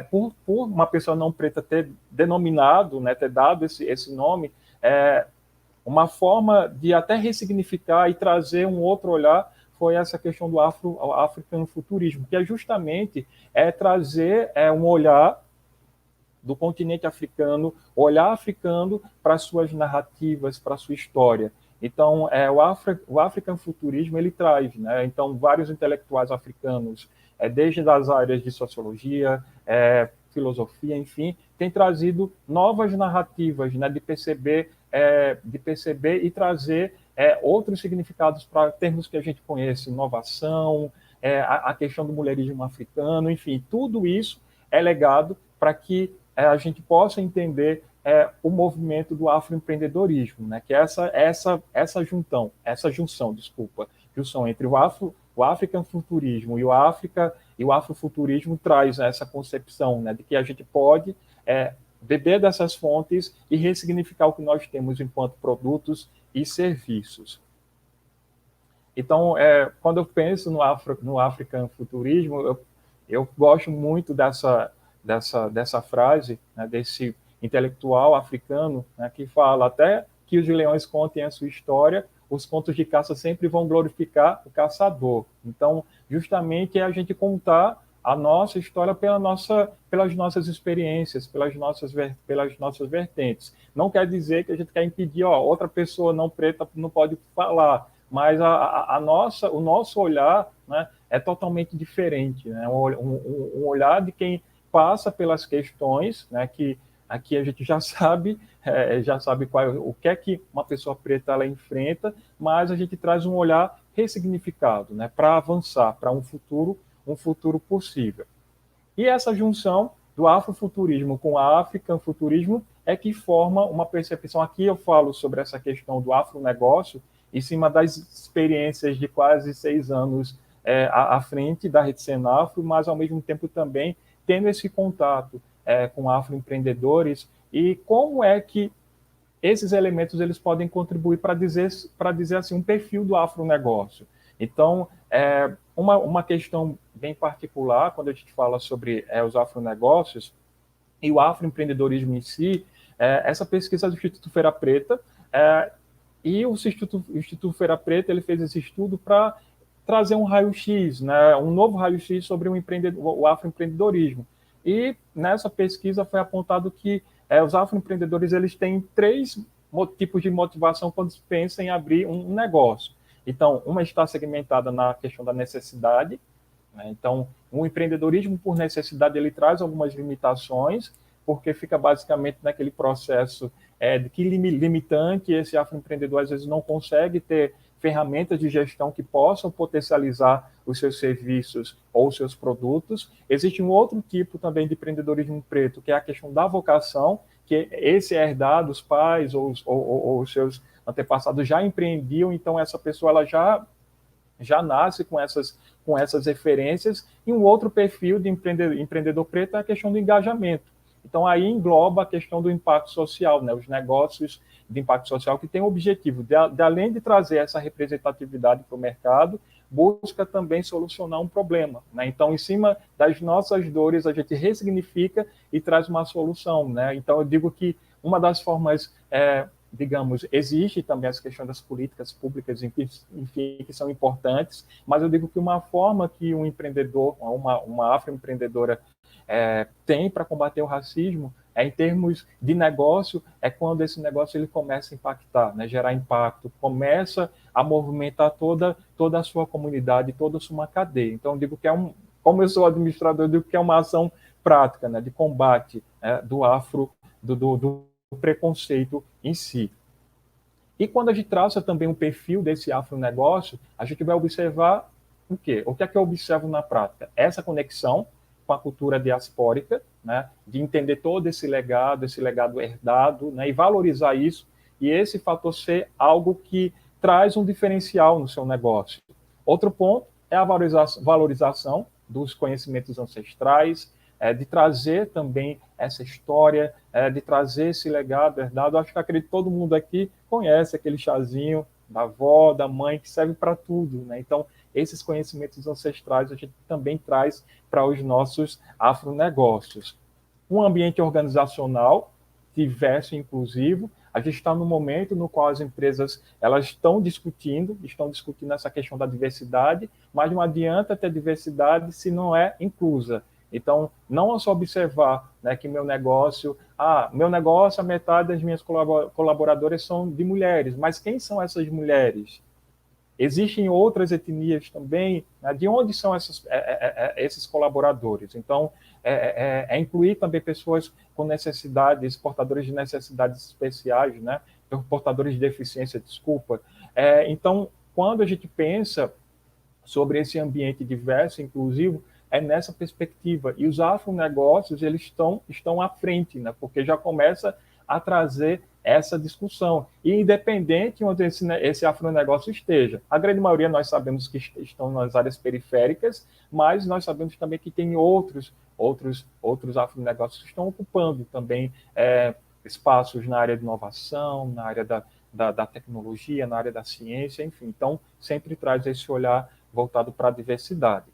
por uma pessoa não preta ter denominado, né, ter dado esse nome, Uma forma de até ressignificar e trazer um outro olhar foi essa questão do africanofuturismo, que é justamente trazer um olhar do continente africano, olhar africano para as suas narrativas, para a sua história. Então, o africanofuturismo, ele traz, né? Então, vários intelectuais africanos, desde as áreas de sociologia, filosofia, enfim, têm trazido novas narrativas, né? de perceber e trazer outros significados para termos que a gente conhece, inovação, a questão do mulherismo africano, enfim, tudo isso é legado para que a gente possa entender o movimento do afroempreendedorismo, né? Que é essa junção entre o africanofuturismo e o afrofuturismo traz essa concepção, né, de que a gente pode beber dessas fontes e ressignificar o que nós temos enquanto produtos e serviços. Então, quando eu penso no africanofuturismo, eu gosto muito dessa frase, né, desse intelectual africano, né, que fala: até que os leões contem a sua história, os contos de caça sempre vão glorificar o caçador. Então, justamente é a gente contar a nossa história pelas nossas experiências, pelas nossas vertentes. Não quer dizer que a gente quer impedir, outra pessoa não preta não pode falar, mas o nosso olhar, né, é totalmente diferente, né? Um olhar de quem passa pelas questões, né, que aqui a gente já sabe o que é que uma pessoa preta ela enfrenta, mas a gente traz um olhar ressignificado, né, para avançar para um futuro possível. E essa junção do afrofuturismo com o africanofuturismo é que forma uma percepção. Aqui eu falo sobre essa questão do afronegócio em cima das experiências de quase 6 anos à frente da Rede Senafro, mas ao mesmo tempo também tendo esse contato com afroempreendedores e como é que esses elementos eles podem contribuir para dizer assim, um perfil do afronegócio. Então, uma questão bem particular, quando a gente fala sobre os afronegócios e o afroempreendedorismo em si, essa pesquisa do Instituto Feira Preta, e o Instituto Feira Preta ele fez esse estudo para trazer um raio-x, né, um novo raio-x sobre o afroempreendedorismo. E nessa pesquisa foi apontado que os afroempreendedores eles têm 3 tipos de motivação quando pensam em abrir um negócio. Então, uma está segmentada na questão da necessidade, né? Então, o empreendedorismo por necessidade ele traz algumas limitações, porque fica basicamente naquele processo limitante, esse afroempreendedor às vezes não consegue ter ferramentas de gestão que possam potencializar os seus serviços ou os seus produtos. Existe um outro tipo também de empreendedorismo preto, que é a questão da vocação, que esse é herdado, os pais ou os seus antepassados já empreendiam, então essa pessoa ela já nasce com essas referências. E um outro perfil de empreendedor preto é a questão do engajamento. Então, aí engloba a questão do impacto social, né? Os negócios de impacto social que tem o objetivo, de além de trazer essa representatividade para o mercado, busca também solucionar um problema, né? Então, em cima das nossas dores, a gente ressignifica e traz uma solução, né? Então, eu digo que uma das formas, digamos, existe também as questões das políticas públicas, enfim, que são importantes, mas eu digo que uma forma que um empreendedor, uma afroempreendedora tem para combater o racismo em termos de negócio, quando esse negócio ele começa a impactar, né, gerar impacto, começa a movimentar toda a sua comunidade, toda a sua cadeia. Então, eu digo que como eu sou administrador, eu digo que é uma ação prática, né, de combate do preconceito em si. E quando a gente traça também um perfil desse afronegócio, a gente vai observar o quê? O que é que eu observo na prática? Essa conexão com a cultura diaspórica, né, de entender todo esse legado herdado, né, e valorizar isso, e esse fator ser algo que traz um diferencial no seu negócio. Outro ponto é a valorização dos conhecimentos ancestrais, de trazer também essa história, de trazer esse legado herdado. Acho que acredito que todo mundo aqui conhece aquele chazinho da avó, da mãe, que serve para tudo, né? Então, esses conhecimentos ancestrais a gente também traz para os nossos afronegócios. Um ambiente organizacional diverso e inclusivo. A gente está num momento no qual as empresas elas estão discutindo essa questão da diversidade, mas não adianta ter diversidade se não é inclusa. Então, não é só observar, né, que meu negócio, a metade das minhas colaboradoras são de mulheres, mas quem são essas mulheres? Existem outras etnias também, né? De onde são esses colaboradores? Então, incluir também pessoas com necessidades, portadores de necessidades especiais, né? Portadores de deficiência, desculpa. Então, quando a gente pensa sobre esse ambiente diverso, inclusivo, é nessa perspectiva. E os afronegócios, eles estão à frente, né? Porque já começa a trazer essa discussão. E independente onde esse afronegócio esteja, a grande maioria nós sabemos que estão nas áreas periféricas, mas nós sabemos também que tem outros afronegócios que estão ocupando também espaços na área de inovação, na área da tecnologia, na área da ciência, enfim. Então, sempre traz esse olhar voltado para a diversidade.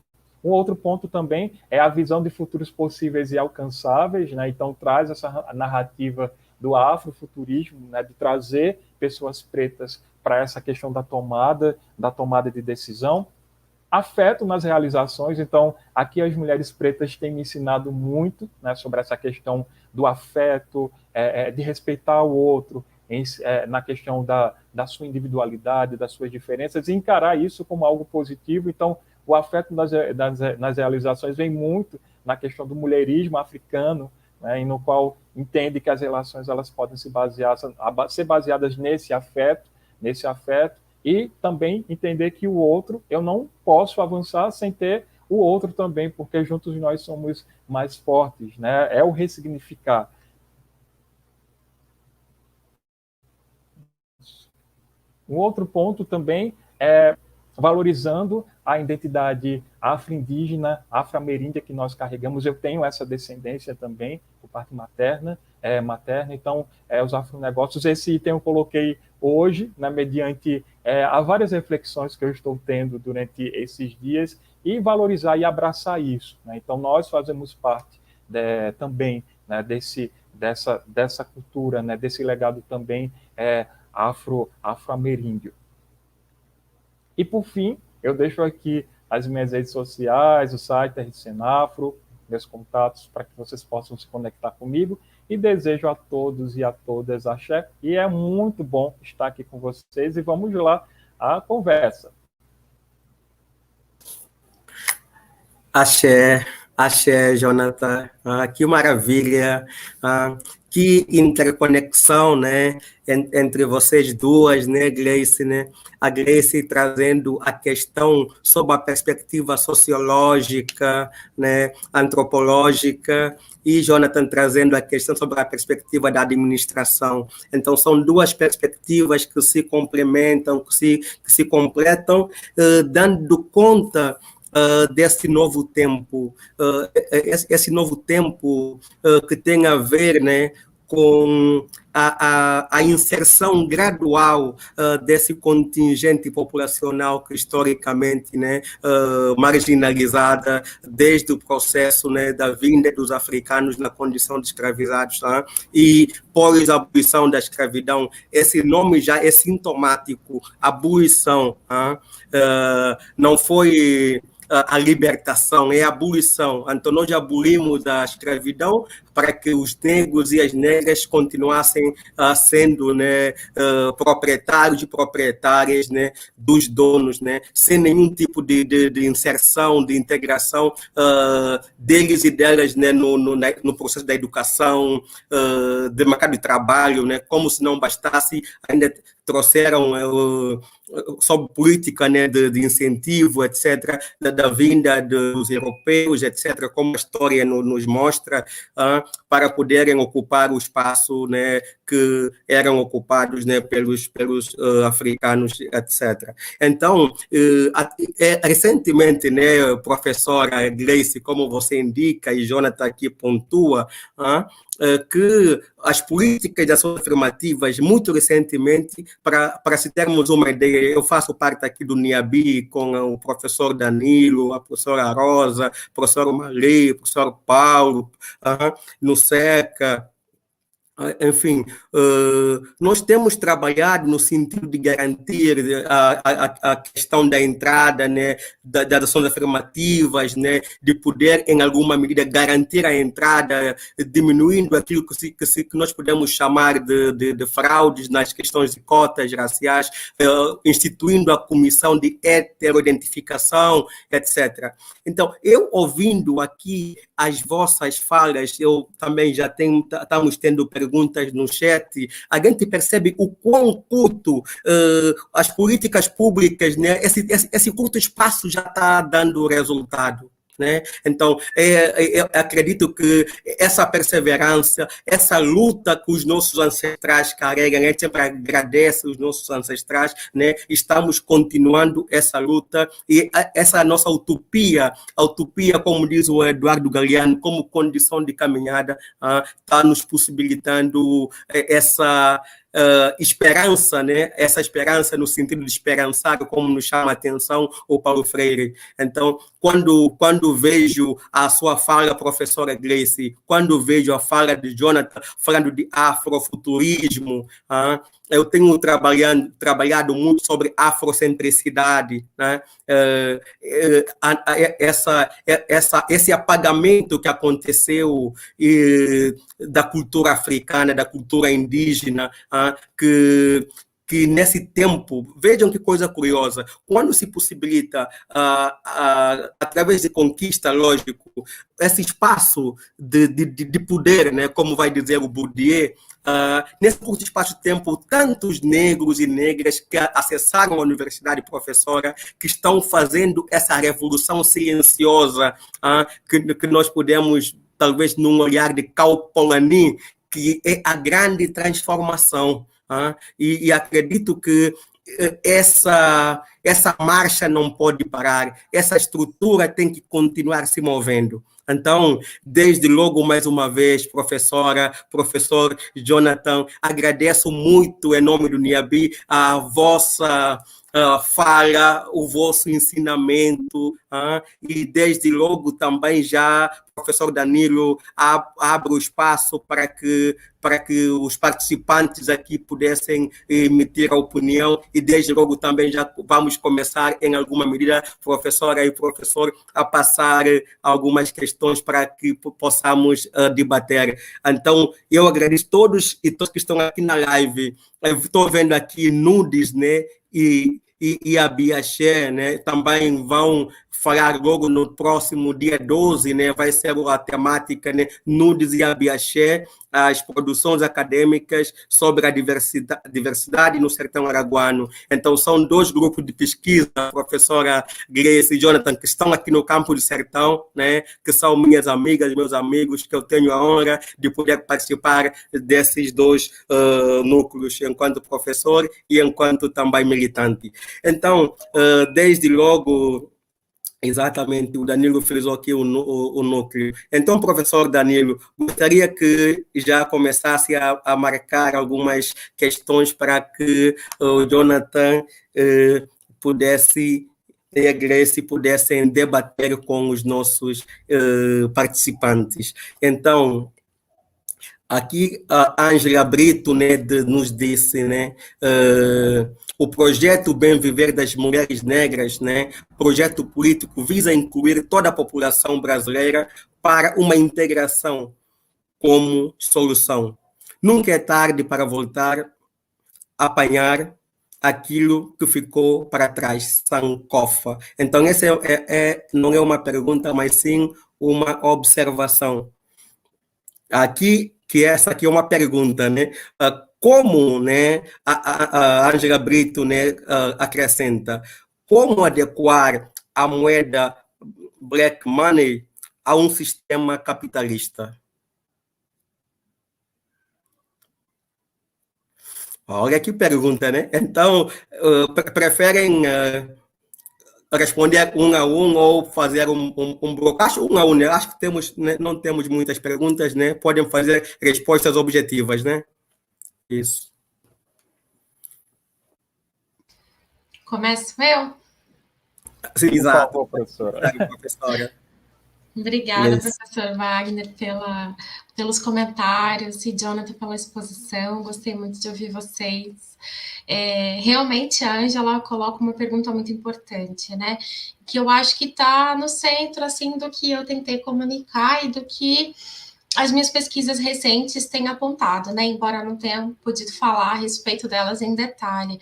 Um outro ponto também é a visão de futuros possíveis e alcançáveis, né? Então, traz essa narrativa do afrofuturismo, né? De trazer pessoas pretas para essa questão da tomada de decisão. Afeto nas realizações, então, aqui as mulheres pretas têm me ensinado muito, né, sobre essa questão do afeto, de respeitar o outro, na questão da sua individualidade, das suas diferenças, e encarar isso como algo positivo. Então, o afeto nas realizações vem muito na questão do mulherismo africano, né, no qual entende que as relações elas podem ser baseadas nesse afeto, e também entender que o outro, eu não posso avançar sem ter o outro também, porque juntos nós somos mais fortes, né? É o ressignificar. Um outro ponto também é valorizando a identidade afro-indígena, afro-ameríndia que nós carregamos. Eu tenho essa descendência também, por parte materna, então, os afronegócios, esse item eu coloquei hoje, né, mediante há várias reflexões que eu estou tendo durante esses dias, e valorizar e abraçar isso, né? Então, nós fazemos parte também, né, dessa cultura, né, desse legado também afro-ameríndio. E, por fim, eu deixo aqui as minhas redes sociais, o site RCNafro, meus contatos, para que vocês possam se conectar comigo, e desejo a todos e a todas axé, e é muito bom estar aqui com vocês, e vamos lá à conversa. Axé, Jonathan, que maravilha, que interconexão, né, entre vocês duas, né, Gleice, né, a Gleice trazendo a questão sob a perspectiva sociológica, né, antropológica, e Jonathan trazendo a questão sobre a perspectiva da administração. Então, são duas perspectivas que se complementam, que se completam, dando conta desse novo tempo, esse novo tempo que tem a ver, né, com a inserção gradual desse contingente populacional que historicamente, né, marginalizada desde o processo, né, da vinda dos africanos na condição de escravizados, e pós a abolição da escravidão. Esse nome já é sintomático, abolição, não foi a libertação, é a abolição. Então, nós abolimos a escravidão para que os negros e as negras continuassem sendo, né, proprietários e proprietárias, né, dos donos, né, sem nenhum tipo de inserção, de integração deles e delas, né, no processo da educação, do mercado de trabalho, né, como se não bastasse, ainda trouxeram sob política, né, de incentivo, etc., da vinda dos europeus, etc., como a história nos mostra, para poderem ocupar o espaço, né, que eram ocupados, né, pelos africanos, etc. Então, recentemente, né, professora Gleice, como você indica, e Jonathan aqui pontua, que as políticas de ações afirmativas, muito recentemente, para se termos uma ideia, eu faço parte aqui do NIABI com o professor Danilo, a professora Rosa, o professor Malê, o professor Paulo, no SECA, Enfim, nós temos trabalhado no sentido de garantir a questão da entrada, né, das ações afirmativas, né, de poder, em alguma medida, garantir a entrada, diminuindo aquilo que nós podemos chamar de fraudes nas questões de cotas raciais, instituindo a comissão de heteroidentificação, etc. Então, eu ouvindo aqui as vossas falas, eu também já estamos tendo perguntas no chat, a gente percebe o quão curto as políticas públicas, né, esse curto espaço já está dando resultado. Né? Então, eu acredito que essa perseverança, essa luta que os nossos ancestrais carregam, a gente sempre agradece os nossos ancestrais, né? Estamos continuando essa luta e essa nossa utopia, a utopia, como diz o Eduardo Galeano, como condição de caminhada, está nos possibilitando essa esperança, né? Essa esperança no sentido de esperançar, como nos chama a atenção o Paulo Freire. Então, quando vejo a sua fala, professora Gleice, quando vejo a fala de Jonathan falando de afrofuturismo, eu tenho trabalhado muito sobre afrocentricidade, né? Esse apagamento que aconteceu da cultura africana, da cultura indígena, que nesse tempo, vejam que coisa curiosa, quando se possibilita, através de conquista, lógico, esse espaço de poder, né, como vai dizer o Bourdieu, nesse curto espaço de tempo, tantos negros e negras que acessaram a universidade, professora, que estão fazendo essa revolução silenciosa, que nós podemos, talvez, num olhar de Cal Polanyi, que é a grande transformação. E acredito que essa marcha não pode parar, essa estrutura tem que continuar se movendo. Então, desde logo, mais uma vez, professora, professor Jonathan, agradeço muito, em nome do NIABI, a vossa fala, o vosso ensinamento, e desde logo também já, professor Danilo, abre o espaço para que os participantes aqui pudessem emitir a opinião, e desde logo também já vamos começar, em alguma medida, professora e professor, a passar algumas questões para que possamos debater. Então, eu agradeço todos e todos que estão aqui na live. Eu estou vendo aqui nudes, né? E a Biaché, né, também vão falar logo no próximo dia 12, né, vai ser a temática, né, nudes e a Biaché, as produções acadêmicas sobre a diversidade no sertão araguano. Então, são dois grupos de pesquisa, a professora Grace e Jonathan, que estão aqui no campo do sertão, né, que são minhas amigas, meus amigos, que eu tenho a honra de poder participar desses dois núcleos, enquanto professor e enquanto também militante. Então, desde logo, exatamente, o Danilo frisou aqui o núcleo. Então, professor Danilo, gostaria que já começasse a marcar algumas questões para que o Jonathan pudesse e a Grace pudessem debater com os nossos participantes. Então, aqui a Ângela Brito, né, nos disse, né, o projeto Bem Viver das Mulheres Negras, né, projeto político, visa incluir toda a população brasileira para uma integração como solução. Nunca é tarde para voltar a apanhar aquilo que ficou para trás, Sankofa. Então, essa não é uma pergunta, mas sim uma observação. Aqui, que essa aqui é uma pergunta, né? Como, né, a Ângela Brito, né, acrescenta, como adequar a moeda black money a um sistema capitalista? Olha que pergunta, né? Então, preferem responder um a um ou fazer um bloco? Acho um a um, né? Acho que temos, né, não temos muitas perguntas, né? Podem fazer respostas objetivas, né? Isso. Começo eu? Sim, exato. Por favor, professora. Professora. Obrigada, Isso. professor Wagner, pelos comentários e Jonathan pela exposição. Gostei muito de ouvir vocês. Realmente, a Ângela coloca uma pergunta muito importante, né? Que eu acho que está no centro, assim, do que eu tentei comunicar e do que as minhas pesquisas recentes têm apontado, né? Embora eu não tenha podido falar a respeito delas em detalhe.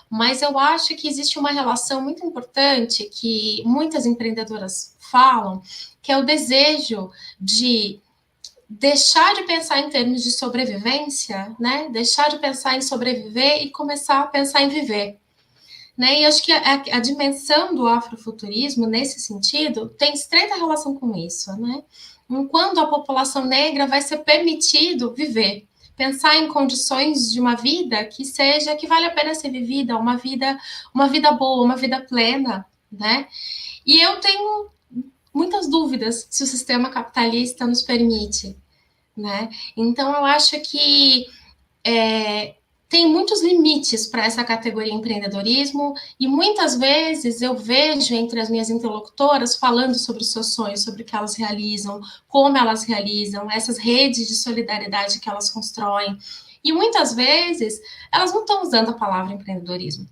Mas eu acho que existe uma relação muito importante que muitas empreendedoras falam, que é o desejo de deixar de pensar em termos de sobrevivência, né? Deixar de pensar em sobreviver e começar a pensar em viver. Né? E acho que a dimensão do afrofuturismo, nesse sentido, tem estreita relação com isso, né? Enquanto a população negra vai ser permitido viver, pensar em condições de uma vida que vale a pena ser vivida, uma vida boa, uma vida plena, né? E eu tenho muitas dúvidas se o sistema capitalista nos permite, né? Então eu acho que tem muitos limites para essa categoria empreendedorismo e muitas vezes eu vejo entre as minhas interlocutoras falando sobre os seus sonhos, sobre o que elas realizam, como elas realizam, essas redes de solidariedade que elas constroem. E muitas vezes elas não estão usando a palavra empreendedorismo.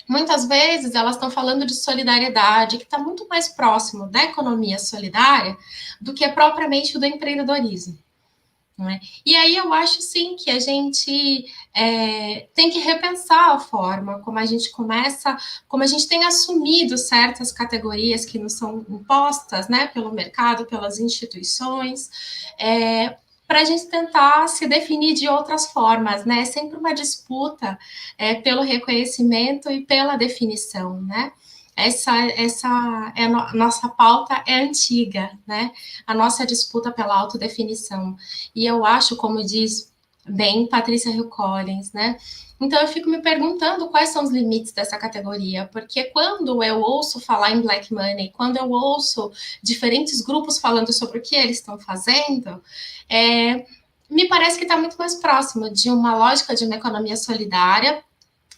Muitas vezes elas estão falando de solidariedade, que está muito mais próximo da economia solidária do que propriamente do empreendedorismo. Né? E aí eu acho sim que a gente tem que repensar a forma como a gente como a gente tem assumido certas categorias que nos são impostas, né, pelo mercado, pelas instituições, para a gente tentar se definir de outras formas, né? É sempre uma disputa pelo reconhecimento e pela definição, né? Essa é a nossa pauta é antiga, né? A nossa disputa pela autodefinição. E eu acho, como diz bem Patrícia Hill Collins, né? Então eu fico me perguntando quais são os limites dessa categoria, porque quando eu ouço falar em Black Money, quando eu ouço diferentes grupos falando sobre o que eles estão fazendo, me parece que está muito mais próximo de uma lógica de uma economia solidária,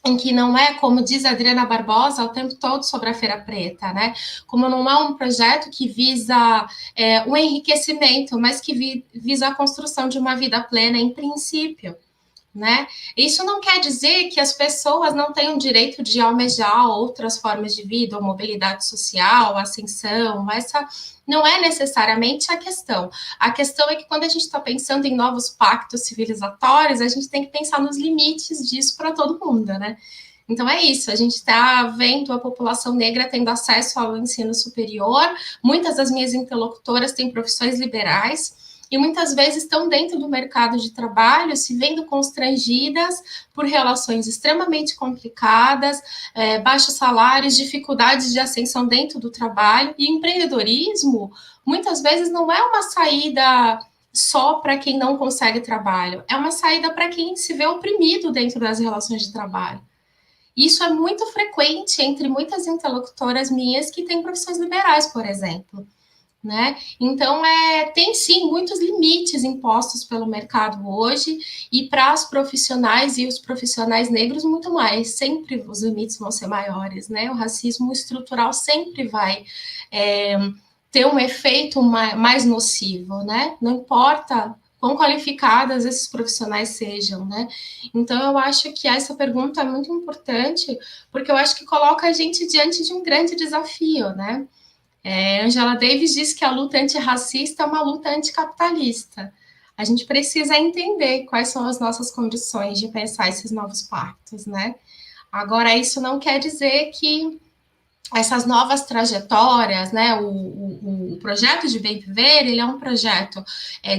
em que não é, como diz a Adriana Barbosa, o tempo todo sobre a Feira Preta, né? Como não é um projeto que visa o enriquecimento, mas que visa a construção de uma vida plena em princípio. Né? Isso não quer dizer que as pessoas não tenham direito de almejar outras formas de vida, ou mobilidade social, ascensão, essa não é necessariamente a questão. A questão é que quando a gente está pensando em novos pactos civilizatórios, a gente tem que pensar nos limites disso para todo mundo, né? Então é isso, a gente está vendo a população negra tendo acesso ao ensino superior, muitas das minhas interlocutoras têm profissões liberais, e muitas vezes estão dentro do mercado de trabalho, se vendo constrangidas por relações extremamente complicadas, baixos salários, dificuldades de ascensão dentro do trabalho, e empreendedorismo, muitas vezes, não é uma saída só para quem não consegue trabalho, é uma saída para quem se vê oprimido dentro das relações de trabalho. Isso é muito frequente entre muitas interlocutoras minhas que têm profissões liberais, por exemplo. Né? Então, tem sim muitos limites impostos pelo mercado hoje, e para as profissionais e os profissionais negros, muito mais. Sempre os limites vão ser maiores, né? O racismo estrutural sempre vai ter um efeito mais nocivo, né? Não importa quão qualificadas esses profissionais sejam, né? Então, eu acho que essa pergunta é muito importante, porque eu acho que coloca a gente diante de um grande desafio, né? Angela Davis diz que a luta antirracista é uma luta anticapitalista. A gente precisa entender quais são as nossas condições de pensar esses novos pactos, né? Agora, isso não quer dizer que essas novas trajetórias, né? O projeto de Bem Viver, ele é um projeto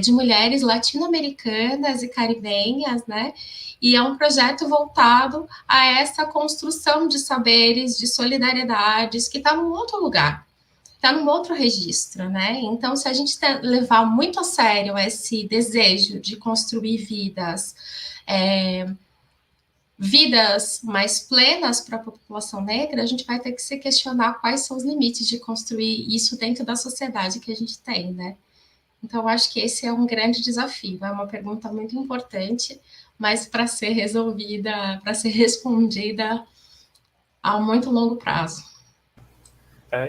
de mulheres latino-americanas e caribenhas, né? E é um projeto voltado a essa construção de saberes, de solidariedades, que está num outro lugar. Está num outro registro, né? Então, se a gente levar muito a sério esse desejo de construir vidas mais plenas para a população negra, a gente vai ter que se questionar quais são os limites de construir isso dentro da sociedade que a gente tem, né? Então, eu acho que esse é um grande desafio, é uma pergunta muito importante, mas para ser resolvida, para ser respondida a muito longo prazo.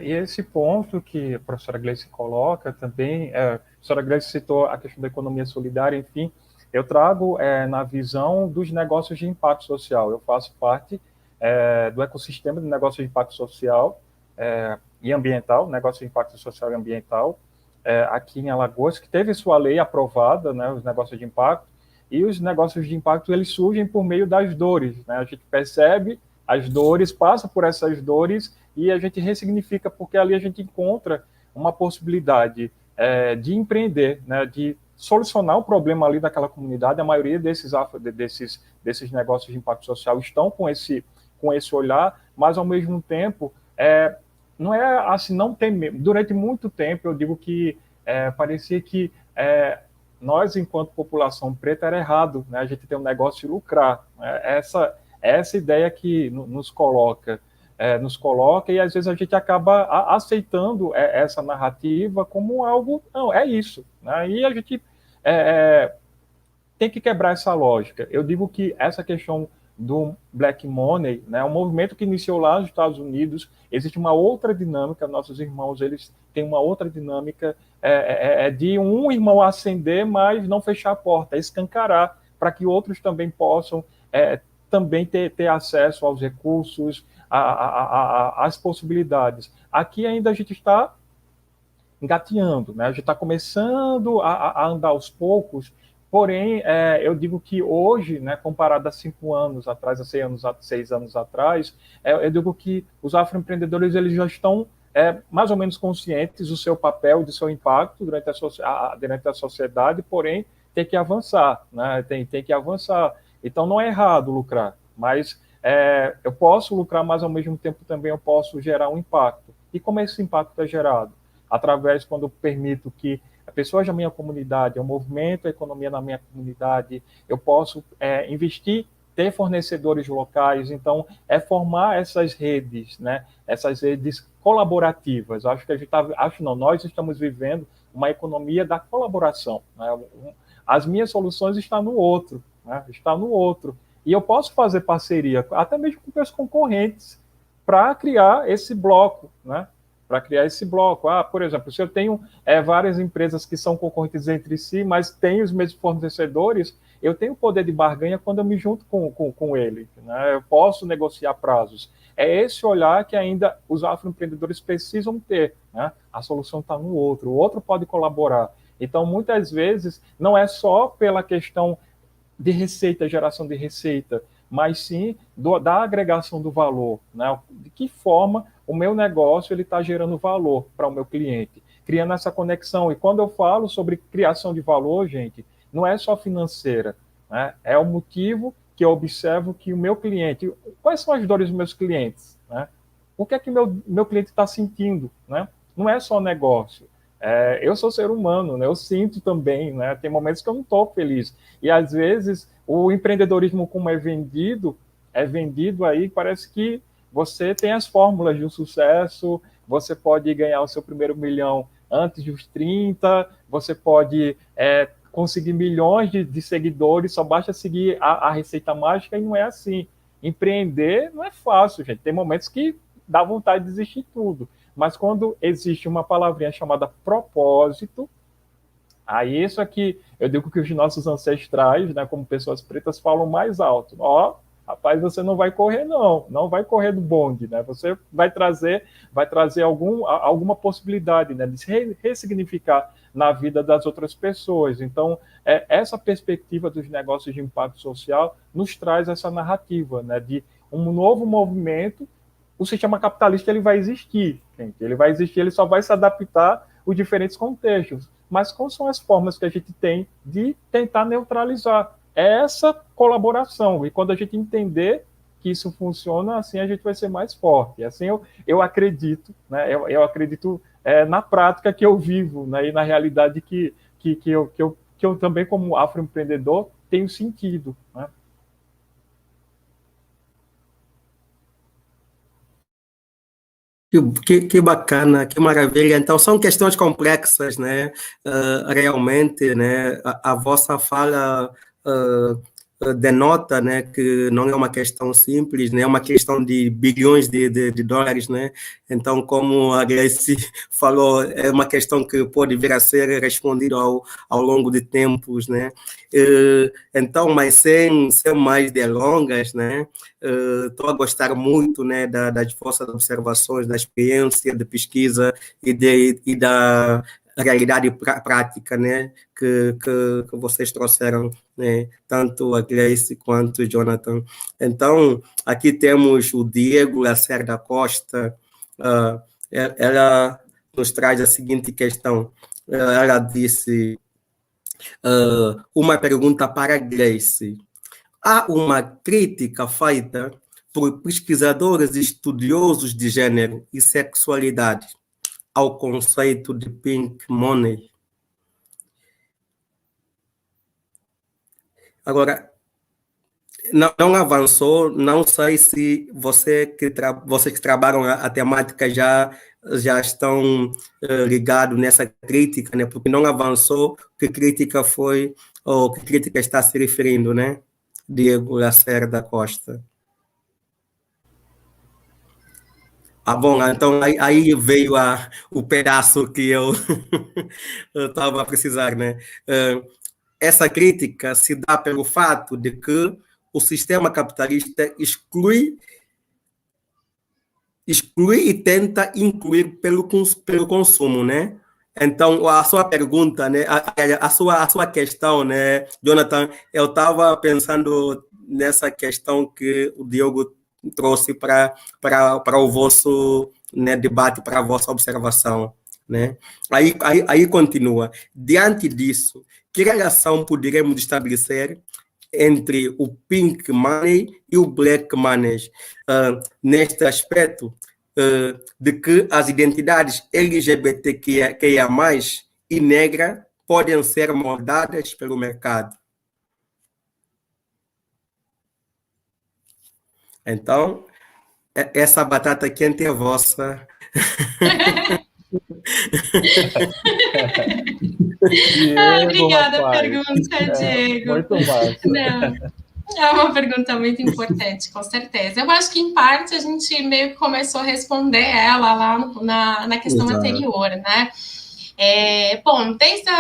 E esse ponto que a professora Gleice coloca também, a professora Gleice citou a questão da economia solidária, enfim, eu trago na visão dos negócios de impacto social. Eu faço parte do ecossistema de negócios de impacto social e ambiental, negócio de impacto social e ambiental, aqui em Alagoas, que teve sua lei aprovada, né, os negócios de impacto, e os negócios de impacto eles surgem por meio das dores, né? A gente percebe as dores, passa por essas dores e a gente ressignifica, porque ali a gente encontra uma possibilidade de empreender, né, de solucionar o problema ali daquela comunidade. A maioria desses negócios de impacto social estão com esse olhar, mas ao mesmo tempo não é assim, não tem. Durante muito tempo eu digo que parecia que nós, enquanto população preta, era errado, né? A gente tem um negócio de lucrar. Essa ideia que nos coloca, e às vezes a gente acaba aceitando essa narrativa como algo, não, é isso, né? E a gente tem que quebrar essa lógica. Eu digo que essa questão do Black Money, né, um movimento que iniciou lá nos Estados Unidos, existe uma outra dinâmica, nossos irmãos, eles têm uma outra dinâmica de um irmão ascender, mas não fechar a porta, escancarar, para que outros também possam também ter acesso aos recursos, às possibilidades. Aqui ainda a gente está engateando, né? A gente está começando a andar aos poucos, porém, eu digo que hoje, né, comparado a 5 anos atrás, a 6 anos atrás, eu digo que os afroempreendedores eles já estão mais ou menos conscientes do seu papel, do seu impacto durante a sociedade, porém, tem que avançar, né? Tem que avançar. Então, não é errado lucrar, mas eu posso lucrar, mas ao mesmo tempo também eu posso gerar um impacto. E como esse impacto é gerado? Através, quando eu permito que pessoas da minha comunidade, eu movimento a economia na minha comunidade, eu posso investir, ter fornecedores locais, então formar essas redes, né? Essas redes colaborativas. Acho que nós estamos vivendo uma economia da colaboração, né? As minhas soluções estão no outro, né? Está no outro. E eu posso fazer parceria, até mesmo com meus concorrentes, para criar esse bloco, né? Para criar esse bloco. Por exemplo, se eu tenho várias empresas que são concorrentes entre si, mas têm os mesmos fornecedores, eu tenho poder de barganha quando eu me junto com ele, né? Eu posso negociar prazos. É esse olhar que ainda os afroempreendedores precisam ter, né? A solução está no outro, o outro pode colaborar. Então, muitas vezes, não é só pela questão de receita, geração de receita, mas sim da agregação do valor, né? De que forma o meu negócio está gerando valor para o meu cliente, criando essa conexão. E quando eu falo sobre criação de valor, gente, não é só financeira, né? É o motivo que eu observo que o meu cliente, quais são as dores dos meus clientes, né? O que é que meu cliente está sentindo, né? Não é só negócio. Eu sou ser humano, né? Eu sinto também, né? Tem momentos que eu não estou feliz. E às vezes o empreendedorismo, como é vendido aí, parece que você tem as fórmulas de um sucesso, você pode ganhar o seu primeiro milhão antes dos 30, você pode conseguir milhões de seguidores, só basta seguir a receita mágica, e não é assim. Empreender não é fácil, gente. Tem momentos que dá vontade de desistir tudo. Mas quando existe uma palavrinha chamada propósito, aí isso aqui, eu digo que os nossos ancestrais, né, como pessoas pretas, falam mais alto. Rapaz, você não vai correr, não vai correr do bonde, né? Você vai trazer alguma possibilidade, né, de se ressignificar na vida das outras pessoas. Então, essa perspectiva dos negócios de impacto social nos traz essa narrativa, né, de um novo movimento. O sistema capitalista ele vai existir, gente. Ele vai existir, ele só vai se adaptar aos diferentes contextos. Mas quais são as formas que a gente tem de tentar neutralizar essa colaboração? E quando a gente entender que isso funciona, assim a gente vai ser mais forte. Assim eu acredito, né? Eu acredito na prática que eu vivo, né? E na realidade que eu também, como afroempreendedor, tenho sentido, né? Que bacana, que maravilha. Então, são questões complexas, né? Realmente, né? A vossa fala denota, né, que não é uma questão simples, né, é uma questão de bilhões de dólares, né? Então, como a Grace falou, é uma questão que pode vir a ser respondida ao longo de tempos, né? Então, mas sem mais delongas, né? Estou a gostar muito, né, das vossas observações, da experiência de pesquisa e da realidade prática, né, que vocês trouxeram, né, tanto a Grace quanto o Jonathan. Então, aqui temos o Diego Lacerda Costa, ela nos traz a seguinte questão, ela disse, uma pergunta para a Grace. Há uma crítica feita por pesquisadores estudiosos de gênero e sexualidade ao conceito de pink money. Agora, não avançou, não sei se vocês que trabalham a temática já estão ligados nessa crítica, né? Porque não avançou, que crítica foi, ou que crítica está se referindo, né? Diego Lacerda Costa. Bom, então aí veio o pedaço que eu estava a precisar, né? Essa crítica se dá pelo fato de que o sistema capitalista exclui e tenta incluir pelo consumo, né? Então, a sua pergunta, né, a sua questão, né, Jonathan, eu estava pensando nessa questão que o Diogo trouxe para o vosso, né, debate, para a vossa observação, né? Aí continua. Diante disso, que relação poderemos estabelecer entre o pink money e o black money, neste aspecto de que as identidades LGBTQIA+, e negra podem ser moldadas pelo mercado? Então, essa batata quente é vossa. Diego, obrigada, rapaz, pergunta, Diego. Muito massa. Não, é uma pergunta muito importante, com certeza. Eu acho que, em parte, a gente meio que começou a responder ela lá na questão anterior, né? Bom, desde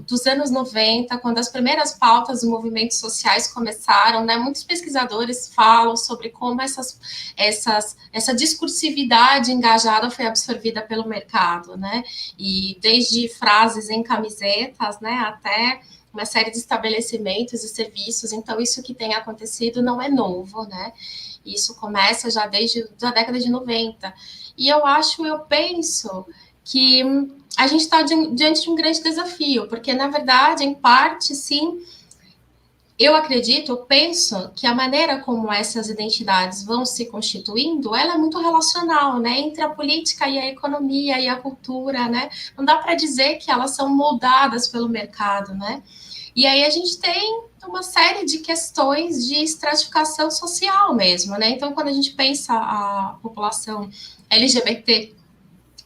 dos anos 90, quando as primeiras pautas dos movimentos sociais começaram, né, muitos pesquisadores falam sobre como essa discursividade engajada foi absorvida pelo mercado, né? E desde frases em camisetas, né, até uma série de estabelecimentos e serviços. Então, isso que tem acontecido não é novo, né? Isso começa já desde a década de 90. E eu penso que a gente está diante de um grande desafio, porque, na verdade, em parte, sim, eu penso que a maneira como essas identidades vão se constituindo, ela é muito relacional, né, entre a política e a economia e a cultura, né, não dá para dizer que elas são moldadas pelo mercado, né, e aí a gente tem uma série de questões de estratificação social mesmo, né, então quando a gente pensa a população LGBT,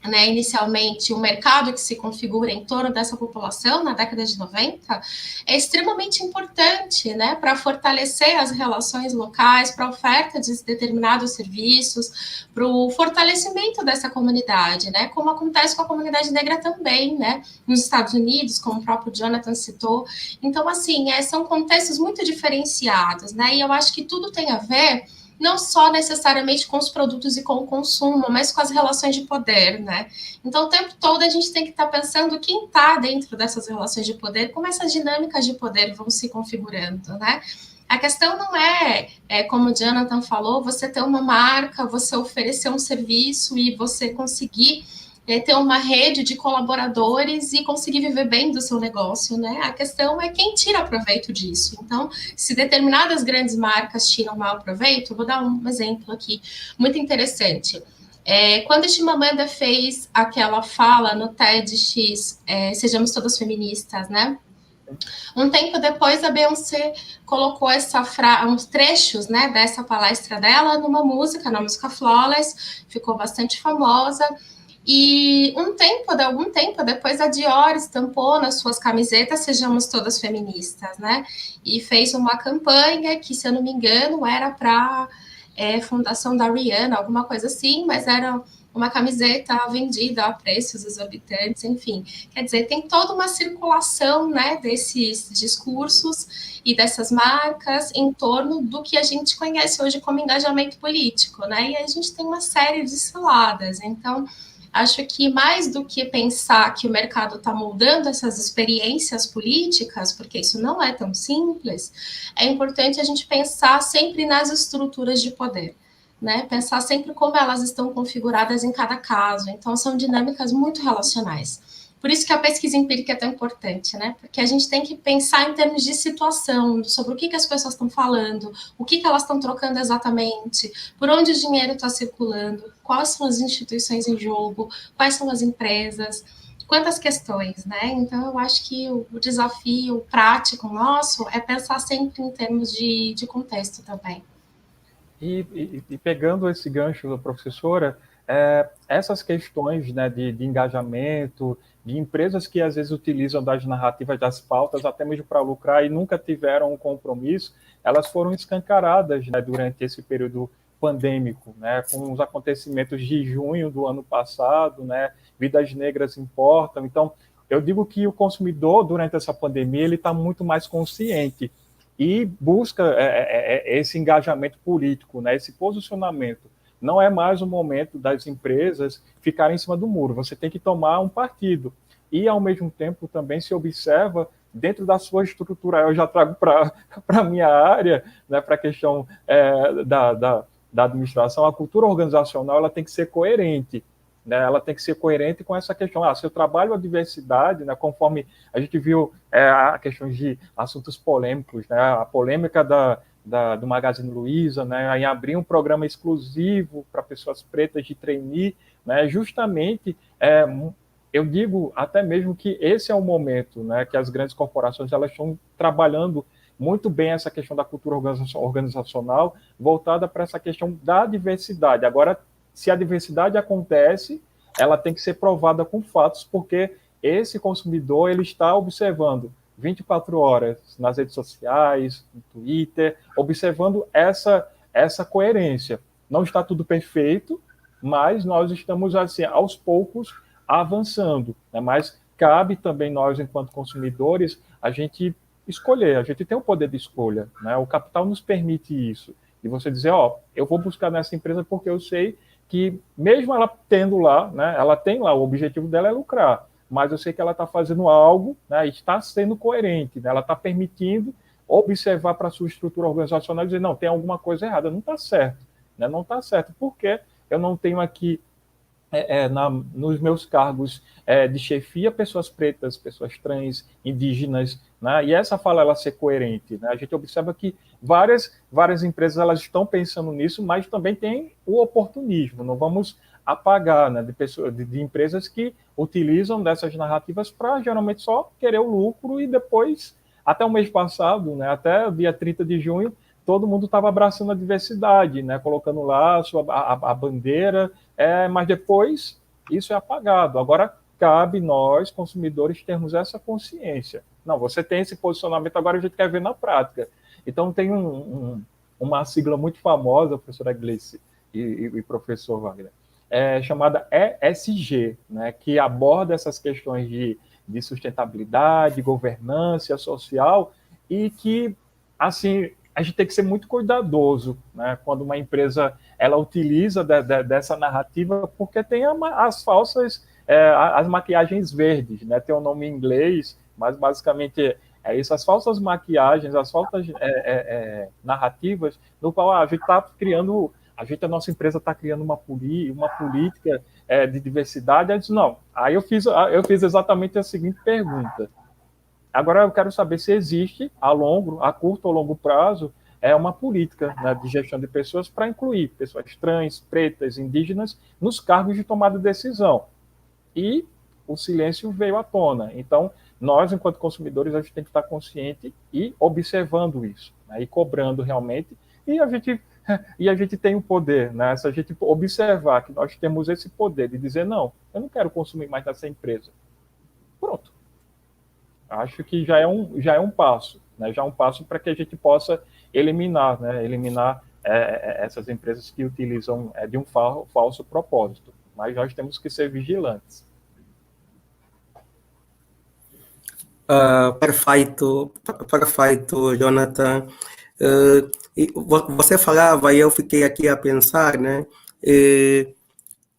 né, inicialmente, o mercado que se configura em torno dessa população na década de 90 é extremamente importante, né, para fortalecer as relações locais, para a oferta de determinados serviços, para o fortalecimento dessa comunidade, né, como acontece com a comunidade negra também, né, nos Estados Unidos, como o próprio Jonathan citou. Então, assim, são contextos muito diferenciados, né, e eu acho que tudo tem a ver não só necessariamente com os produtos e com o consumo, mas com as relações de poder, né? Então, o tempo todo a gente tem que estar pensando quem está dentro dessas relações de poder, como essas dinâmicas de poder vão se configurando, né? A questão não como o Jonathan falou, você ter uma marca, você oferecer um serviço e você conseguir ter uma rede de colaboradores e conseguir viver bem do seu negócio, né? A questão é quem tira proveito disso. Então, se determinadas grandes marcas tiram mau proveito, vou dar um exemplo aqui muito interessante. Quando a Chimamanda fez aquela fala no TEDx, Sejamos Todas Feministas, né? Um tempo depois, a Beyoncé colocou uns trechos, né, dessa palestra dela na música Flawless, ficou bastante famosa. E algum tempo depois, a Dior estampou nas suas camisetas "Sejamos todas feministas", né? E fez uma campanha que, se eu não me engano, era para fundação da Rihanna, alguma coisa assim, mas era uma camiseta vendida a preços exorbitantes, enfim. Quer dizer, tem toda uma circulação, né, desses discursos e dessas marcas em torno do que a gente conhece hoje como engajamento político, né? E a gente tem uma série de ciladas. Então, acho que mais do que pensar que o mercado está moldando essas experiências políticas, porque isso não é tão simples, é importante a gente pensar sempre nas estruturas de poder, né? Pensar sempre como elas estão configuradas em cada caso. Então, são dinâmicas muito relacionais. Por isso que a pesquisa empírica é tão importante, né? Porque a gente tem que pensar em termos de situação, sobre o que as pessoas estão falando, o que elas estão trocando exatamente, por onde o dinheiro está circulando, quais são as instituições em jogo, quais são as empresas, quantas questões, né? Então, eu acho que o desafio prático nosso é pensar sempre em termos de contexto também. E pegando esse gancho da professora, essas questões, né, de engajamento, de empresas que às vezes utilizam das narrativas, das pautas, até mesmo para lucrar e nunca tiveram um compromisso, elas foram escancaradas, né, durante esse período pandêmico, né, com os acontecimentos de junho do ano passado, né, vidas negras importam. Então, eu digo que o consumidor, durante essa pandemia, ele está muito mais consciente e busca esse engajamento político, né, esse posicionamento. Não é mais o momento das empresas ficarem em cima do muro, você tem que tomar um partido. E, ao mesmo tempo, também se observa, dentro da sua estrutura, eu já trago para a minha área, né, para a questão da administração, a cultura organizacional ela tem que ser coerente. Né, ela tem que ser coerente com essa questão. Se eu trabalho a diversidade, né, conforme a gente viu a questão de assuntos polêmicos, né, a polêmica do Magazine Luiza, né, em abrir um programa exclusivo para pessoas pretas de trainee, né, justamente, eu digo até mesmo que esse é o momento, né, que as grandes corporações elas estão trabalhando muito bem essa questão da cultura organizacional voltada para essa questão da diversidade. Agora, se a diversidade acontece, ela tem que ser provada com fatos, porque esse consumidor ele está observando 24 horas nas redes sociais, no Twitter, observando essa coerência. Não está tudo perfeito, mas nós estamos, assim, aos poucos, avançando. Né? Mas cabe também nós, enquanto consumidores, a gente escolher, a gente tem o poder de escolha. Né? O capital nos permite isso. E você dizer, eu vou buscar nessa empresa porque eu sei que mesmo ela tendo lá, né, ela tem lá, o objetivo dela é lucrar, mas eu sei que ela está fazendo algo, né, está sendo coerente, né, ela está permitindo observar para a sua estrutura organizacional e dizer, não, tem alguma coisa errada, não está certo, né, não está certo, porque eu não tenho aqui nos meus cargos de chefia, pessoas pretas, pessoas trans, indígenas, né? E essa fala ela ser coerente, né? A gente observa que várias empresas elas estão pensando nisso, mas também tem o oportunismo. Não vamos apagar, né, de empresas que utilizam dessas narrativas para geralmente só querer o lucro e depois, até o mês passado, né, até o dia 30 de junho, todo mundo estava abraçando a diversidade, né, colocando lá a bandeira, mas depois isso é apagado. Agora, cabe nós, consumidores, termos essa consciência. Não, você tem esse posicionamento, agora a gente quer ver na prática. Então, tem uma sigla muito famosa, professora Gleice e professor Wagner, chamada ESG, né, que aborda essas questões de sustentabilidade, governança social, e que, assim, a gente tem que ser muito cuidadoso, né, quando uma empresa ela utiliza dessa narrativa, porque tem as falsas, as maquiagens verdes, né, tem um nome em inglês, mas basicamente é isso, as falsas maquiagens, as falsas narrativas, no qual a gente está criando, a nossa empresa está criando uma política de diversidade. Aí, não, aí eu fiz exatamente a seguinte pergunta. Agora eu quero saber se existe, a curto ou longo prazo, uma política, né, de gestão de pessoas para incluir pessoas trans, pretas, indígenas nos cargos de tomada de decisão. E o silêncio veio à tona. Então, nós, enquanto consumidores, a gente tem que estar consciente e observando isso, né, e cobrando realmente. E a gente E a gente tem o poder, né? Se a gente observar que nós temos esse poder de dizer, não, eu não quero consumir mais nessa empresa. Pronto. Acho que já é um passo, né? Já é um passo para que a gente possa eliminar, né? Eliminar essas empresas que utilizam de um falso propósito. Mas nós temos que ser vigilantes. Perfeito, perfeito, Jonathan. Você falava e eu fiquei aqui a pensar, né?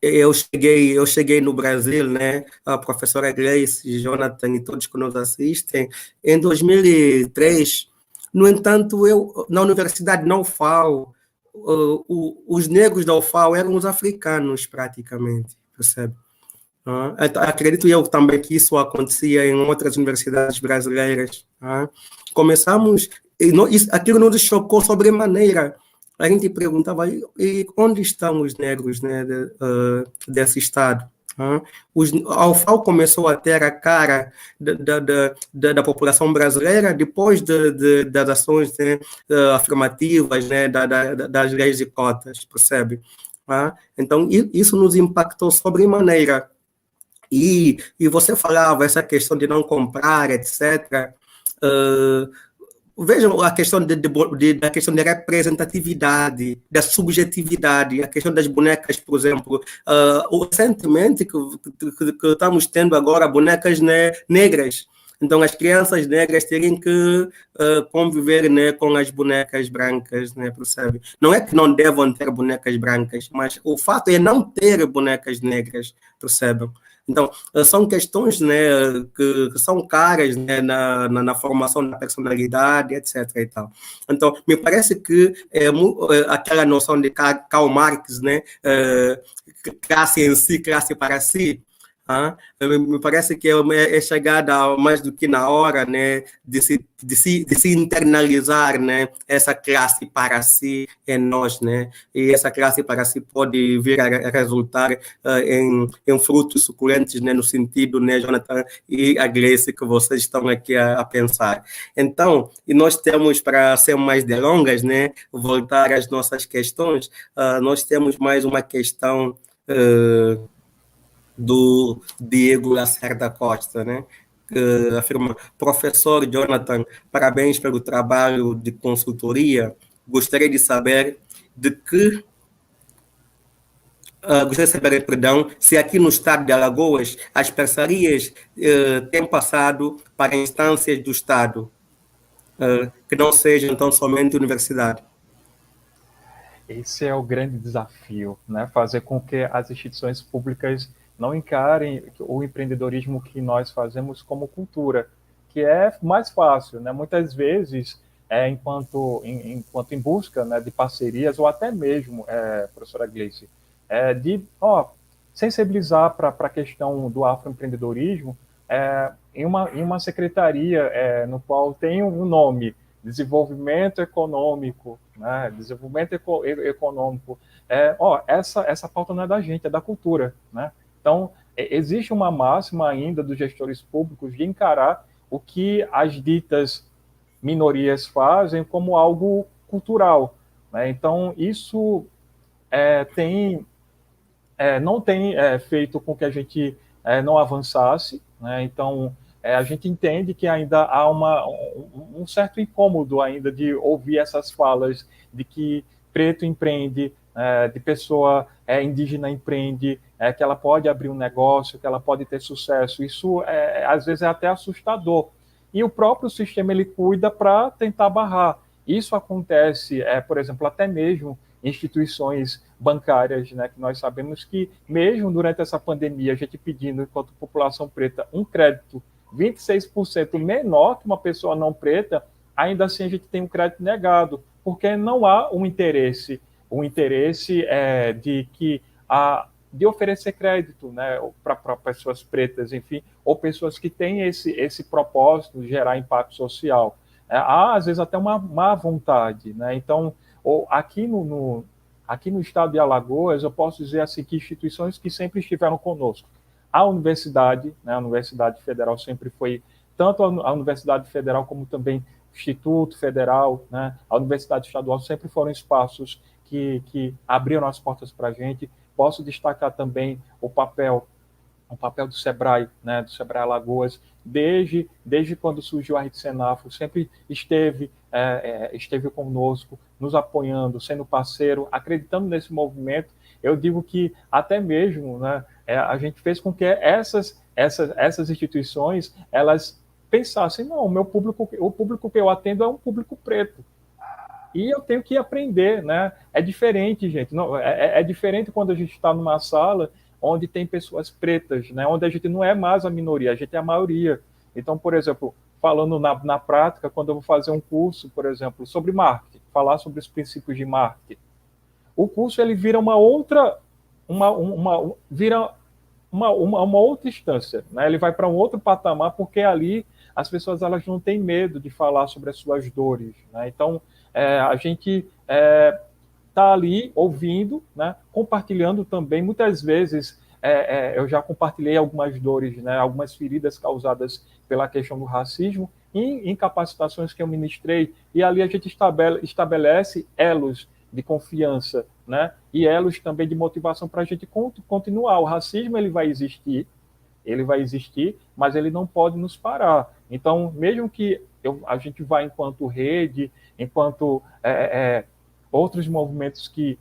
Eu cheguei no Brasil, né? A professora Gleice, Jonathan e todos que nos assistem, em 2003. No entanto, eu na Universidade da UFAL, os negros da UFAL eram os africanos, praticamente, percebe? Acredito eu também que isso acontecia em outras universidades brasileiras. Começamos, aquilo nos chocou sobremaneira. A gente perguntava, e onde estão os negros, né, desse estado? A UFAL começou a ter a cara da população brasileira depois das ações, né, afirmativas, né, das leis de cotas, percebe? Então, isso nos impactou sobremaneira. E você falava essa questão de não comprar, etc. Vejam a questão da questão da representatividade, da subjetividade, a questão das bonecas, por exemplo. Recentemente que estamos tendo agora bonecas, né, negras. Então, as crianças negras terem que conviver, né, com as bonecas brancas, né, percebe? Não é que não devam ter bonecas brancas, mas o fato é não ter bonecas negras, percebem? Então, são questões, né, que são caras, né, na formação da personalidade, etc. E tal. Então, me parece que aquela noção de Karl Marx, né, classe em si, classe para si, me parece que é chegada mais do que na hora, né, de se internalizar, né, essa classe para si em nós, né, e essa classe para si pode vir a resultar em frutos suculentos, né, no sentido, né, Jonathan e a Gleice, que vocês estão aqui a pensar. Então, e nós temos, para ser mais delongas, né, voltar às nossas questões, nós temos mais uma questão do Diego Lacerda Costa, né? Que afirma: professor Jonathan, parabéns pelo trabalho de consultoria. Gostaria de saber perdão, se aqui no estado de Alagoas as parcerias têm passado para instâncias do estado, que não sejam tão somente universidade. Esse é o grande desafio, né? Fazer com que as instituições públicas não encarem o empreendedorismo que nós fazemos como cultura, que é mais fácil, né? Muitas vezes, enquanto em busca, né, de parcerias, ou até mesmo, professora Gleice, de sensibilizar para a questão do afroempreendedorismo, em uma secretaria no qual tem um nome, desenvolvimento econômico, né? Desenvolvimento econômico. Essa pauta não é da gente, é da cultura, né? Então, existe uma máxima ainda dos gestores públicos de encarar o que as ditas minorias fazem como algo cultural, né? Então, isso não tem feito com que a gente não avançasse, né? Então, a gente entende que ainda há um certo incômodo ainda de ouvir essas falas de que preto empreende, de pessoa indígena empreende, que ela pode abrir um negócio, que ela pode ter sucesso. Isso, às vezes, é até assustador. E o próprio sistema ele cuida para tentar barrar. Isso acontece, por exemplo, até mesmo instituições bancárias, né, que nós sabemos que, mesmo durante essa pandemia, a gente pedindo, enquanto população preta, um crédito 26% menor que uma pessoa não preta, ainda assim a gente tem um crédito negado, porque não há um interesse de oferecer crédito, né, para pessoas pretas, enfim, ou pessoas que têm esse propósito de gerar impacto social. Há, às vezes, até uma má vontade, né? Então, aqui no estado de Alagoas, eu posso dizer assim que instituições que sempre estiveram conosco. A universidade, né, a Universidade Federal sempre foi, tanto a Universidade Federal como também o Instituto Federal, né, a Universidade Estadual sempre foram espaços que abriram as portas para a gente. Posso destacar também o papel do Sebrae, né, do Sebrae Alagoas, desde quando surgiu a Rede Senafo, sempre esteve conosco, nos apoiando, sendo parceiro, acreditando nesse movimento. Eu digo que até mesmo, né, a gente fez com que essas instituições elas pensassem, não, o público que eu atendo é um público preto. E eu tenho que aprender, né? É diferente, gente. Não, é diferente quando a gente está numa sala onde tem pessoas pretas, né? Onde a gente não é mais a minoria, a gente é a maioria. Então, por exemplo, falando na prática, quando eu vou fazer um curso, por exemplo, sobre marketing, falar sobre os princípios de marketing, o curso ele vira uma outra instância, né? Ele vai para um outro patamar, porque ali as pessoas elas não têm medo de falar sobre as suas dores, né? Então, a gente está ali ouvindo, né? Compartilhando também. Muitas vezes eu já compartilhei algumas dores, né? Algumas feridas causadas pela questão do racismo em capacitações que eu ministrei, e ali a gente estabelece elos de confiança, né? E elos também de motivação para a gente continuar. O racismo ele vai existir, mas ele não pode nos parar. Então, mesmo que a gente vá enquanto rede, enquanto outros movimentos que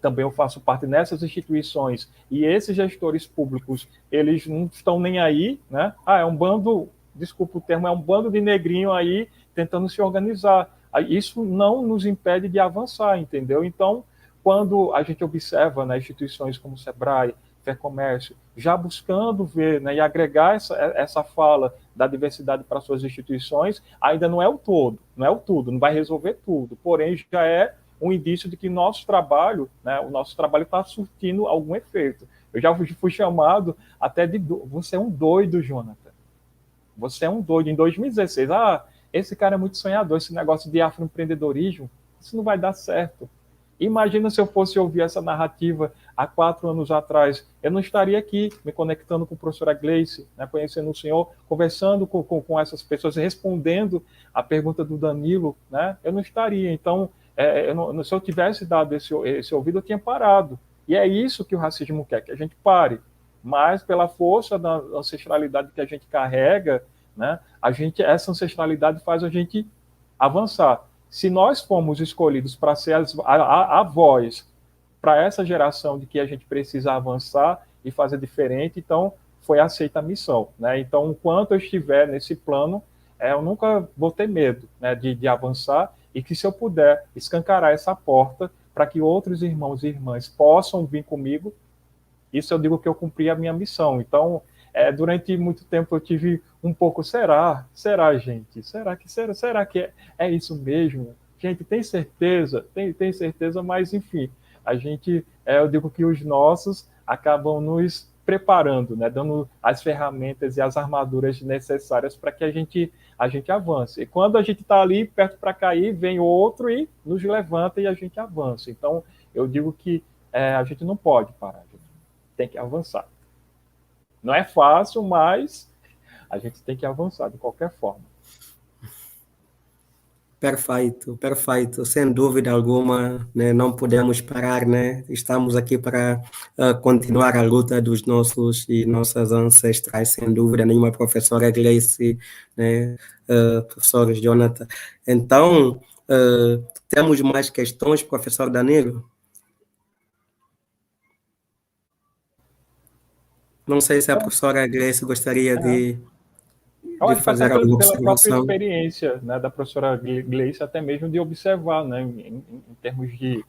também eu faço parte nessas instituições, e esses gestores públicos, eles não estão nem aí, né? É um bando, desculpa o termo, é um bando de negrinho aí tentando se organizar. Isso não nos impede de avançar, entendeu? Então, quando a gente observa, né, instituições como o Sebrae, Fercomércio, já buscando ver, né, e agregar essa fala da diversidade para suas instituições, ainda não é o todo, não vai resolver tudo, porém já é um indício de que nosso trabalho, né, o nosso trabalho está surtindo algum efeito. Eu já fui chamado até de você é um doido, Jonathan. Você é um doido. Em 2016, esse cara é muito sonhador, esse negócio de afroempreendedorismo, isso não vai dar certo. Imagina se eu fosse ouvir essa narrativa há 4 anos atrás. Eu não estaria aqui me conectando com a professora Gleice, né, conhecendo o senhor, conversando com essas pessoas, respondendo a pergunta do Danilo. Né, eu não estaria. Então, se eu tivesse dado esse ouvido, eu tinha parado. E é isso que o racismo quer, que a gente pare. Mas, pela força da ancestralidade que a gente carrega, né, essa ancestralidade faz a gente avançar. Se nós fomos escolhidos para ser a voz para essa geração de que a gente precisa avançar e fazer diferente, então foi aceita a missão. Né? Então, enquanto eu estiver nesse plano, eu nunca vou ter medo, né, de avançar, e que se eu puder escancarar essa porta para que outros irmãos e irmãs possam vir comigo, isso eu digo que eu cumpri a minha missão. Então, durante muito tempo eu tive um pouco, será gente? Será que é isso mesmo? Gente, tem certeza? Tem certeza, mas enfim, eu digo que os nossos acabam nos preparando, né, dando as ferramentas e as armaduras necessárias para que a gente avance. E quando a gente está ali perto para cair, vem outro e nos levanta e a gente avança. Então, eu digo que a gente não pode parar, a gente tem que avançar. Não é fácil, mas a gente tem que avançar de qualquer forma. Perfeito, sem dúvida alguma, né? Não podemos parar, né? Estamos aqui para continuar a luta dos nossos e nossas ancestrais, sem dúvida nenhuma, professora Gleice, né? Professor Jonathan. Então, temos mais questões, professor Danilo? Não sei se a professora Gleice gostaria de fazer alguma observação. Pela própria experiência, né, da professora Gleice, até mesmo de observar, né, em termos de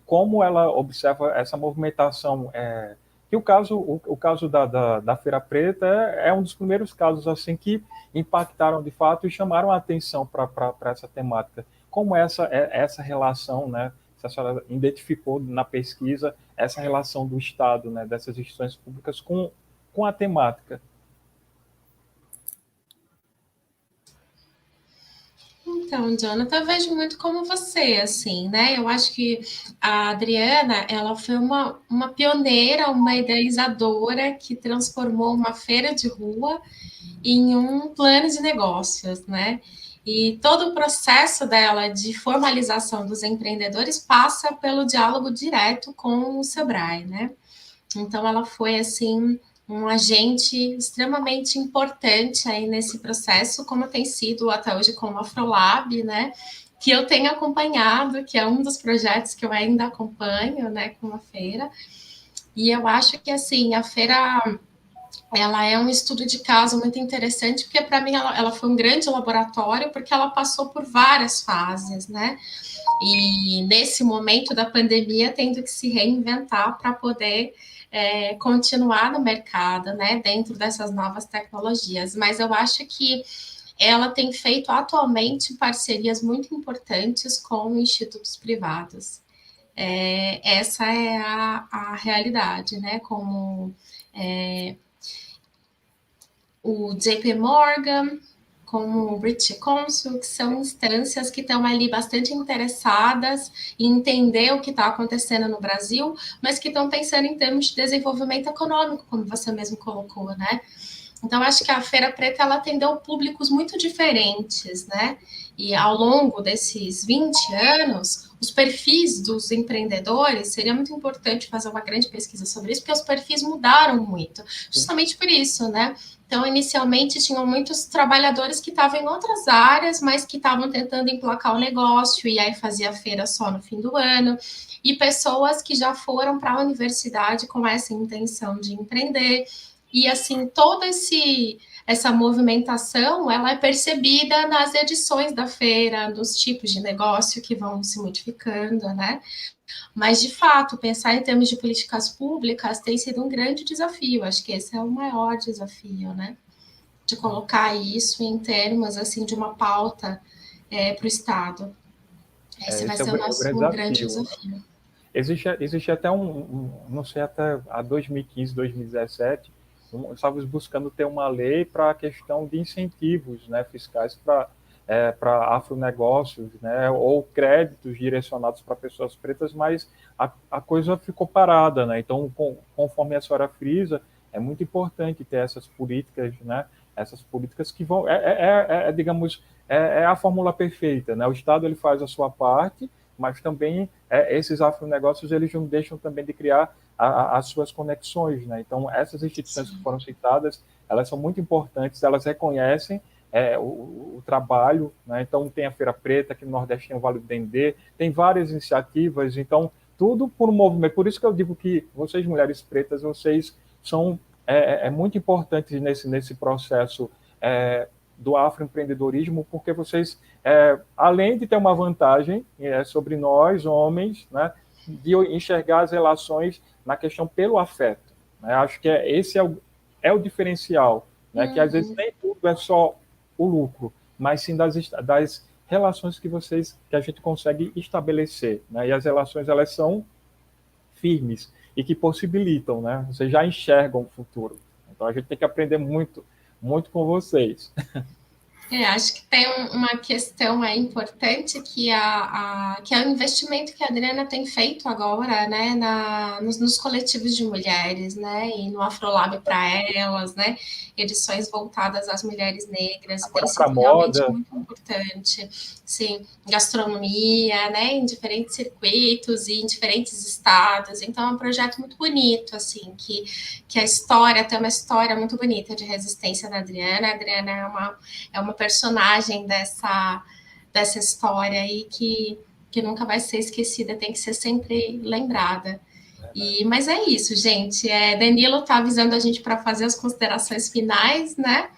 como ela observa essa movimentação. Que o caso da Feira Preta é um dos primeiros casos assim que impactaram de fato e chamaram a atenção para essa temática. Como essa relação, né, se a senhora identificou na pesquisa, essa relação do Estado, né, dessas instituições públicas com a temática. Então, Jonathan, eu vejo muito como você, assim, né? Eu acho que a Adriana, ela foi uma pioneira, uma idealizadora que transformou uma feira de rua em um plano de negócios, né? E todo o processo dela de formalização dos empreendedores passa pelo diálogo direto com o Sebrae, né? Então, ela foi, assim, um agente extremamente importante aí nesse processo, como tem sido até hoje com o Afrolab, né? Que eu tenho acompanhado, que é um dos projetos que eu ainda acompanho, né, com a feira. E eu acho que, assim, a feira, ela é um estudo de caso muito interessante, porque para mim ela foi um grande laboratório, porque ela passou por várias fases, né? E nesse momento da pandemia, tendo que se reinventar para poder continuar no mercado, né, dentro dessas novas tecnologias. Mas eu acho que ela tem feito atualmente parcerias muito importantes com institutos privados. Essa é a realidade, né? Como o JP Morgan, como o British Council, que são instâncias que estão ali bastante interessadas em entender o que está acontecendo no Brasil, mas que estão pensando em termos de desenvolvimento econômico, como você mesmo colocou, né? Então, acho que a Feira Preta, ela atendeu públicos muito diferentes, né? E ao longo desses 20 anos, os perfis dos empreendedores, seria muito importante fazer uma grande pesquisa sobre isso, porque os perfis mudaram muito, justamente por isso, né? Então, inicialmente, tinham muitos trabalhadores que estavam em outras áreas, mas que estavam tentando emplacar o negócio, e aí fazia a feira só no fim do ano, e pessoas que já foram para a universidade com essa intenção de empreender. E, assim, toda essa movimentação, ela é percebida nas edições da feira, nos tipos de negócio que vão se modificando, né? Mas, de fato, pensar em termos de políticas públicas tem sido um grande desafio. Acho que esse é o maior desafio, né? De colocar isso em termos, assim, de uma pauta para o Estado. Esse vai ser o grande desafio. Existe até não sei, até a 2015, 2017, estávamos buscando ter uma lei para a questão de incentivos, né, fiscais para afronegócios, né, ou créditos direcionados para pessoas pretas, mas a coisa ficou parada, né? Então, conforme a senhora frisa, é muito importante ter essas políticas, né? Essas políticas que vão, digamos, é a fórmula perfeita, né? O Estado ele faz a sua parte, mas também esses afronegócios eles não deixam também de criar as suas conexões, né? Então, essas instituições que foram citadas, elas são muito importantes, elas reconhecem o trabalho, né? Então, tem a Feira Preta, aqui no Nordeste tem o Vale do Dendê, tem várias iniciativas, então, tudo por um movimento. Por isso que eu digo que vocês, mulheres pretas, vocês são muito importantes nesse processo do afroempreendedorismo, porque vocês, além de ter uma vantagem sobre nós, homens, né, de enxergar as relações na questão pelo afeto. Né? Acho que esse é o diferencial, né, que às vezes nem tudo é só o lucro, mas sim das relações que a gente consegue estabelecer. Né? E as relações, elas são firmes e que possibilitam, né? Vocês já enxergam o futuro. Então, a gente tem que aprender muito, muito com vocês. Acho que tem uma questão importante que é o investimento que a Adriana tem feito agora, né, nos coletivos de mulheres, né, e no Afrolab para elas, né, edições voltadas às mulheres negras, tem sido realmente muito importante, sim, gastronomia, né, em diferentes circuitos e em diferentes estados, então é um projeto muito bonito, assim, que a história, tem uma história muito bonita de resistência da Adriana. A Adriana é uma personagem dessa história aí que nunca vai ser esquecida, tem que ser sempre lembrada. Mas é isso, gente. Danilo está avisando a gente para fazer as considerações finais, né?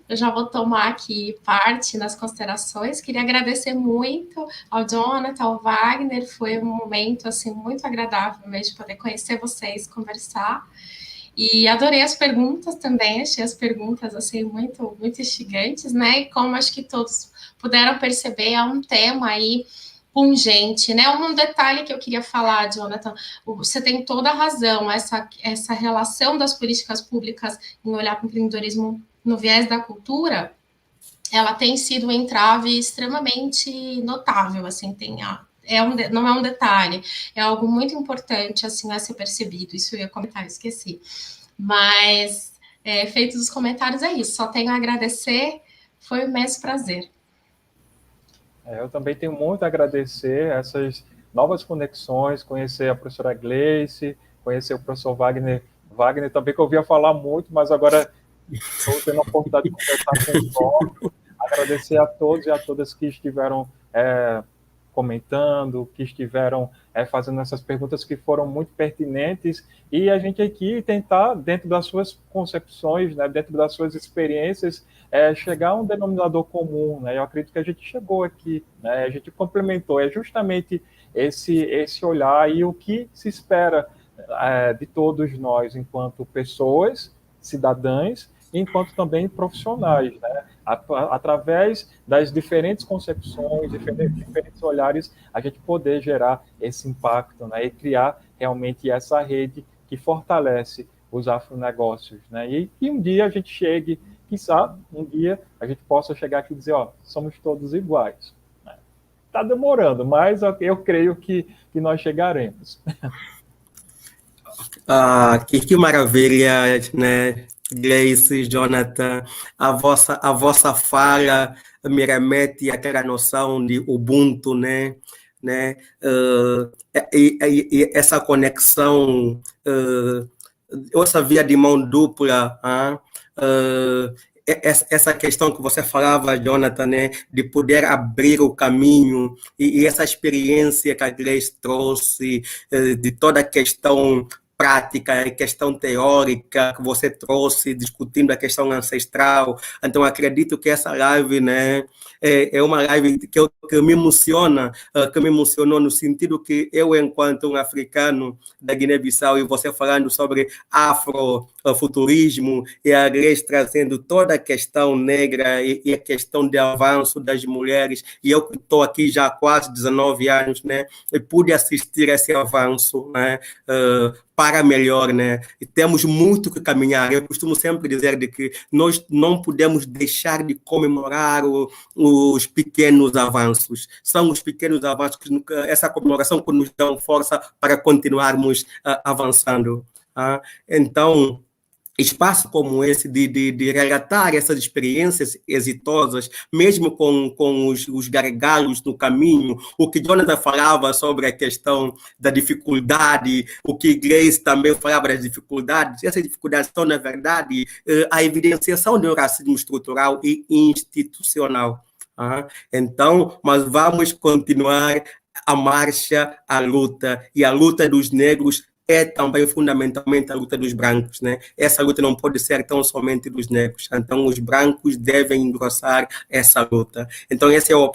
Eu já vou tomar aqui parte nas considerações. Queria agradecer muito ao Jonathan, ao Wagner. Foi um momento assim muito agradável mesmo de poder conhecer vocês, conversar. E adorei as perguntas também, achei as perguntas assim muito, muito instigantes, né? E como acho que todos puderam perceber, é um tema aí pungente, né? Um detalhe que eu queria falar, Jonathan, você tem toda a razão, essa relação das políticas públicas em olhar para o empreendedorismo no viés da cultura, ela tem sido um entrave extremamente notável, assim, não é um detalhe, é algo muito importante, assim, a ser percebido. Isso eu ia comentar, esqueci. Mas, feitos os comentários, é isso. Só tenho a agradecer, foi um imenso prazer. Eu também tenho muito a agradecer essas novas conexões, conhecer a professora Gleice, conhecer o professor Wagner. Wagner também, que eu ouvia falar muito, mas agora estou tendo a oportunidade de conversar com o próprio. Agradecer a todos e a todas que estiveram comentando, que estiveram fazendo essas perguntas que foram muito pertinentes, e a gente aqui tentar, dentro das suas concepções, né, dentro das suas experiências, chegar a um denominador comum, né? Eu acredito que a gente chegou aqui, né? A gente complementou, é justamente esse olhar e o que se espera de todos nós, enquanto pessoas, cidadãs, enquanto também profissionais, né? Através das diferentes concepções, diferentes olhares, a gente poder gerar esse impacto, né? E criar realmente essa rede que fortalece os afronegócios, né? E que um dia a gente chegue, quizá um dia a gente possa chegar aqui e dizer, ó, somos todos iguais. Está demorando, mas eu creio que nós chegaremos. Que maravilha, né? Gleice, Jonathan, a vossa fala me remete àquela noção de Ubuntu, né? E essa conexão, essa via de mão dupla, essa questão que você falava, Jonathan, né, de poder abrir o caminho, e essa experiência que a Gleice trouxe, de toda a questão prática e questão teórica que você trouxe, discutindo a questão ancestral. Então, acredito que essa live, né, é uma live que me emociona, que me emocionou no sentido que eu, enquanto um africano da Guiné-Bissau, e você falando sobre afrofuturismo, e a Gleice trazendo toda a questão negra e a questão de avanço das mulheres, e eu que estou aqui já há quase 19 anos, né, e pude assistir a esse avanço, né, para melhor, né? E temos muito que caminhar. Eu costumo sempre dizer de que nós não podemos deixar de comemorar os pequenos avanços. São os pequenos avanços, essa comemoração que nos dão força para continuarmos avançando. Então, espaço como esse de relatar essas experiências exitosas, mesmo com os gargalos no caminho, o que Jonathan falava sobre a questão da dificuldade, o que Gleice também falava das dificuldades, essas dificuldades são, na verdade, a evidenciação do racismo estrutural e institucional. Então, mas vamos continuar a marcha, a luta, e a luta dos negros é também fundamentalmente a luta dos brancos, né? Essa luta não pode ser tão somente dos negros. Então, os brancos devem engrossar essa luta. Então, esse é o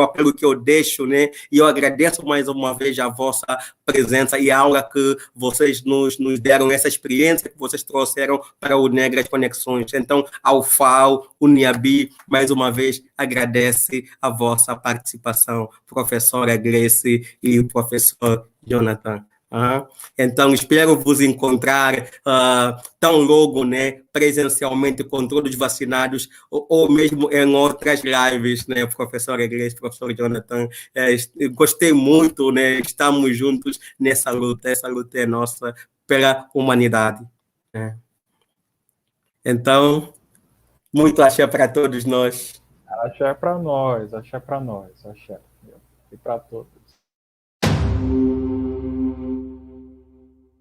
apelo que eu deixo, né? E eu agradeço mais uma vez a vossa presença e a aula que vocês nos deram, essa experiência que vocês trouxeram para o Negras Conexões. Então, ao FAO, o NIABI, mais uma vez, agradece a vossa participação, professora Gleice e o professor Jonathan. Então, espero vos encontrar tão logo, né, presencialmente com todos vacinados, ou mesmo em outras lives, né, professora Gleice, professor Jonathan. Gostei muito, né, estamos juntos nessa luta. Essa luta é nossa pela humanidade, né? Então, muito axé para todos nós. Axé para nós, axé para nós, axé. E para todos.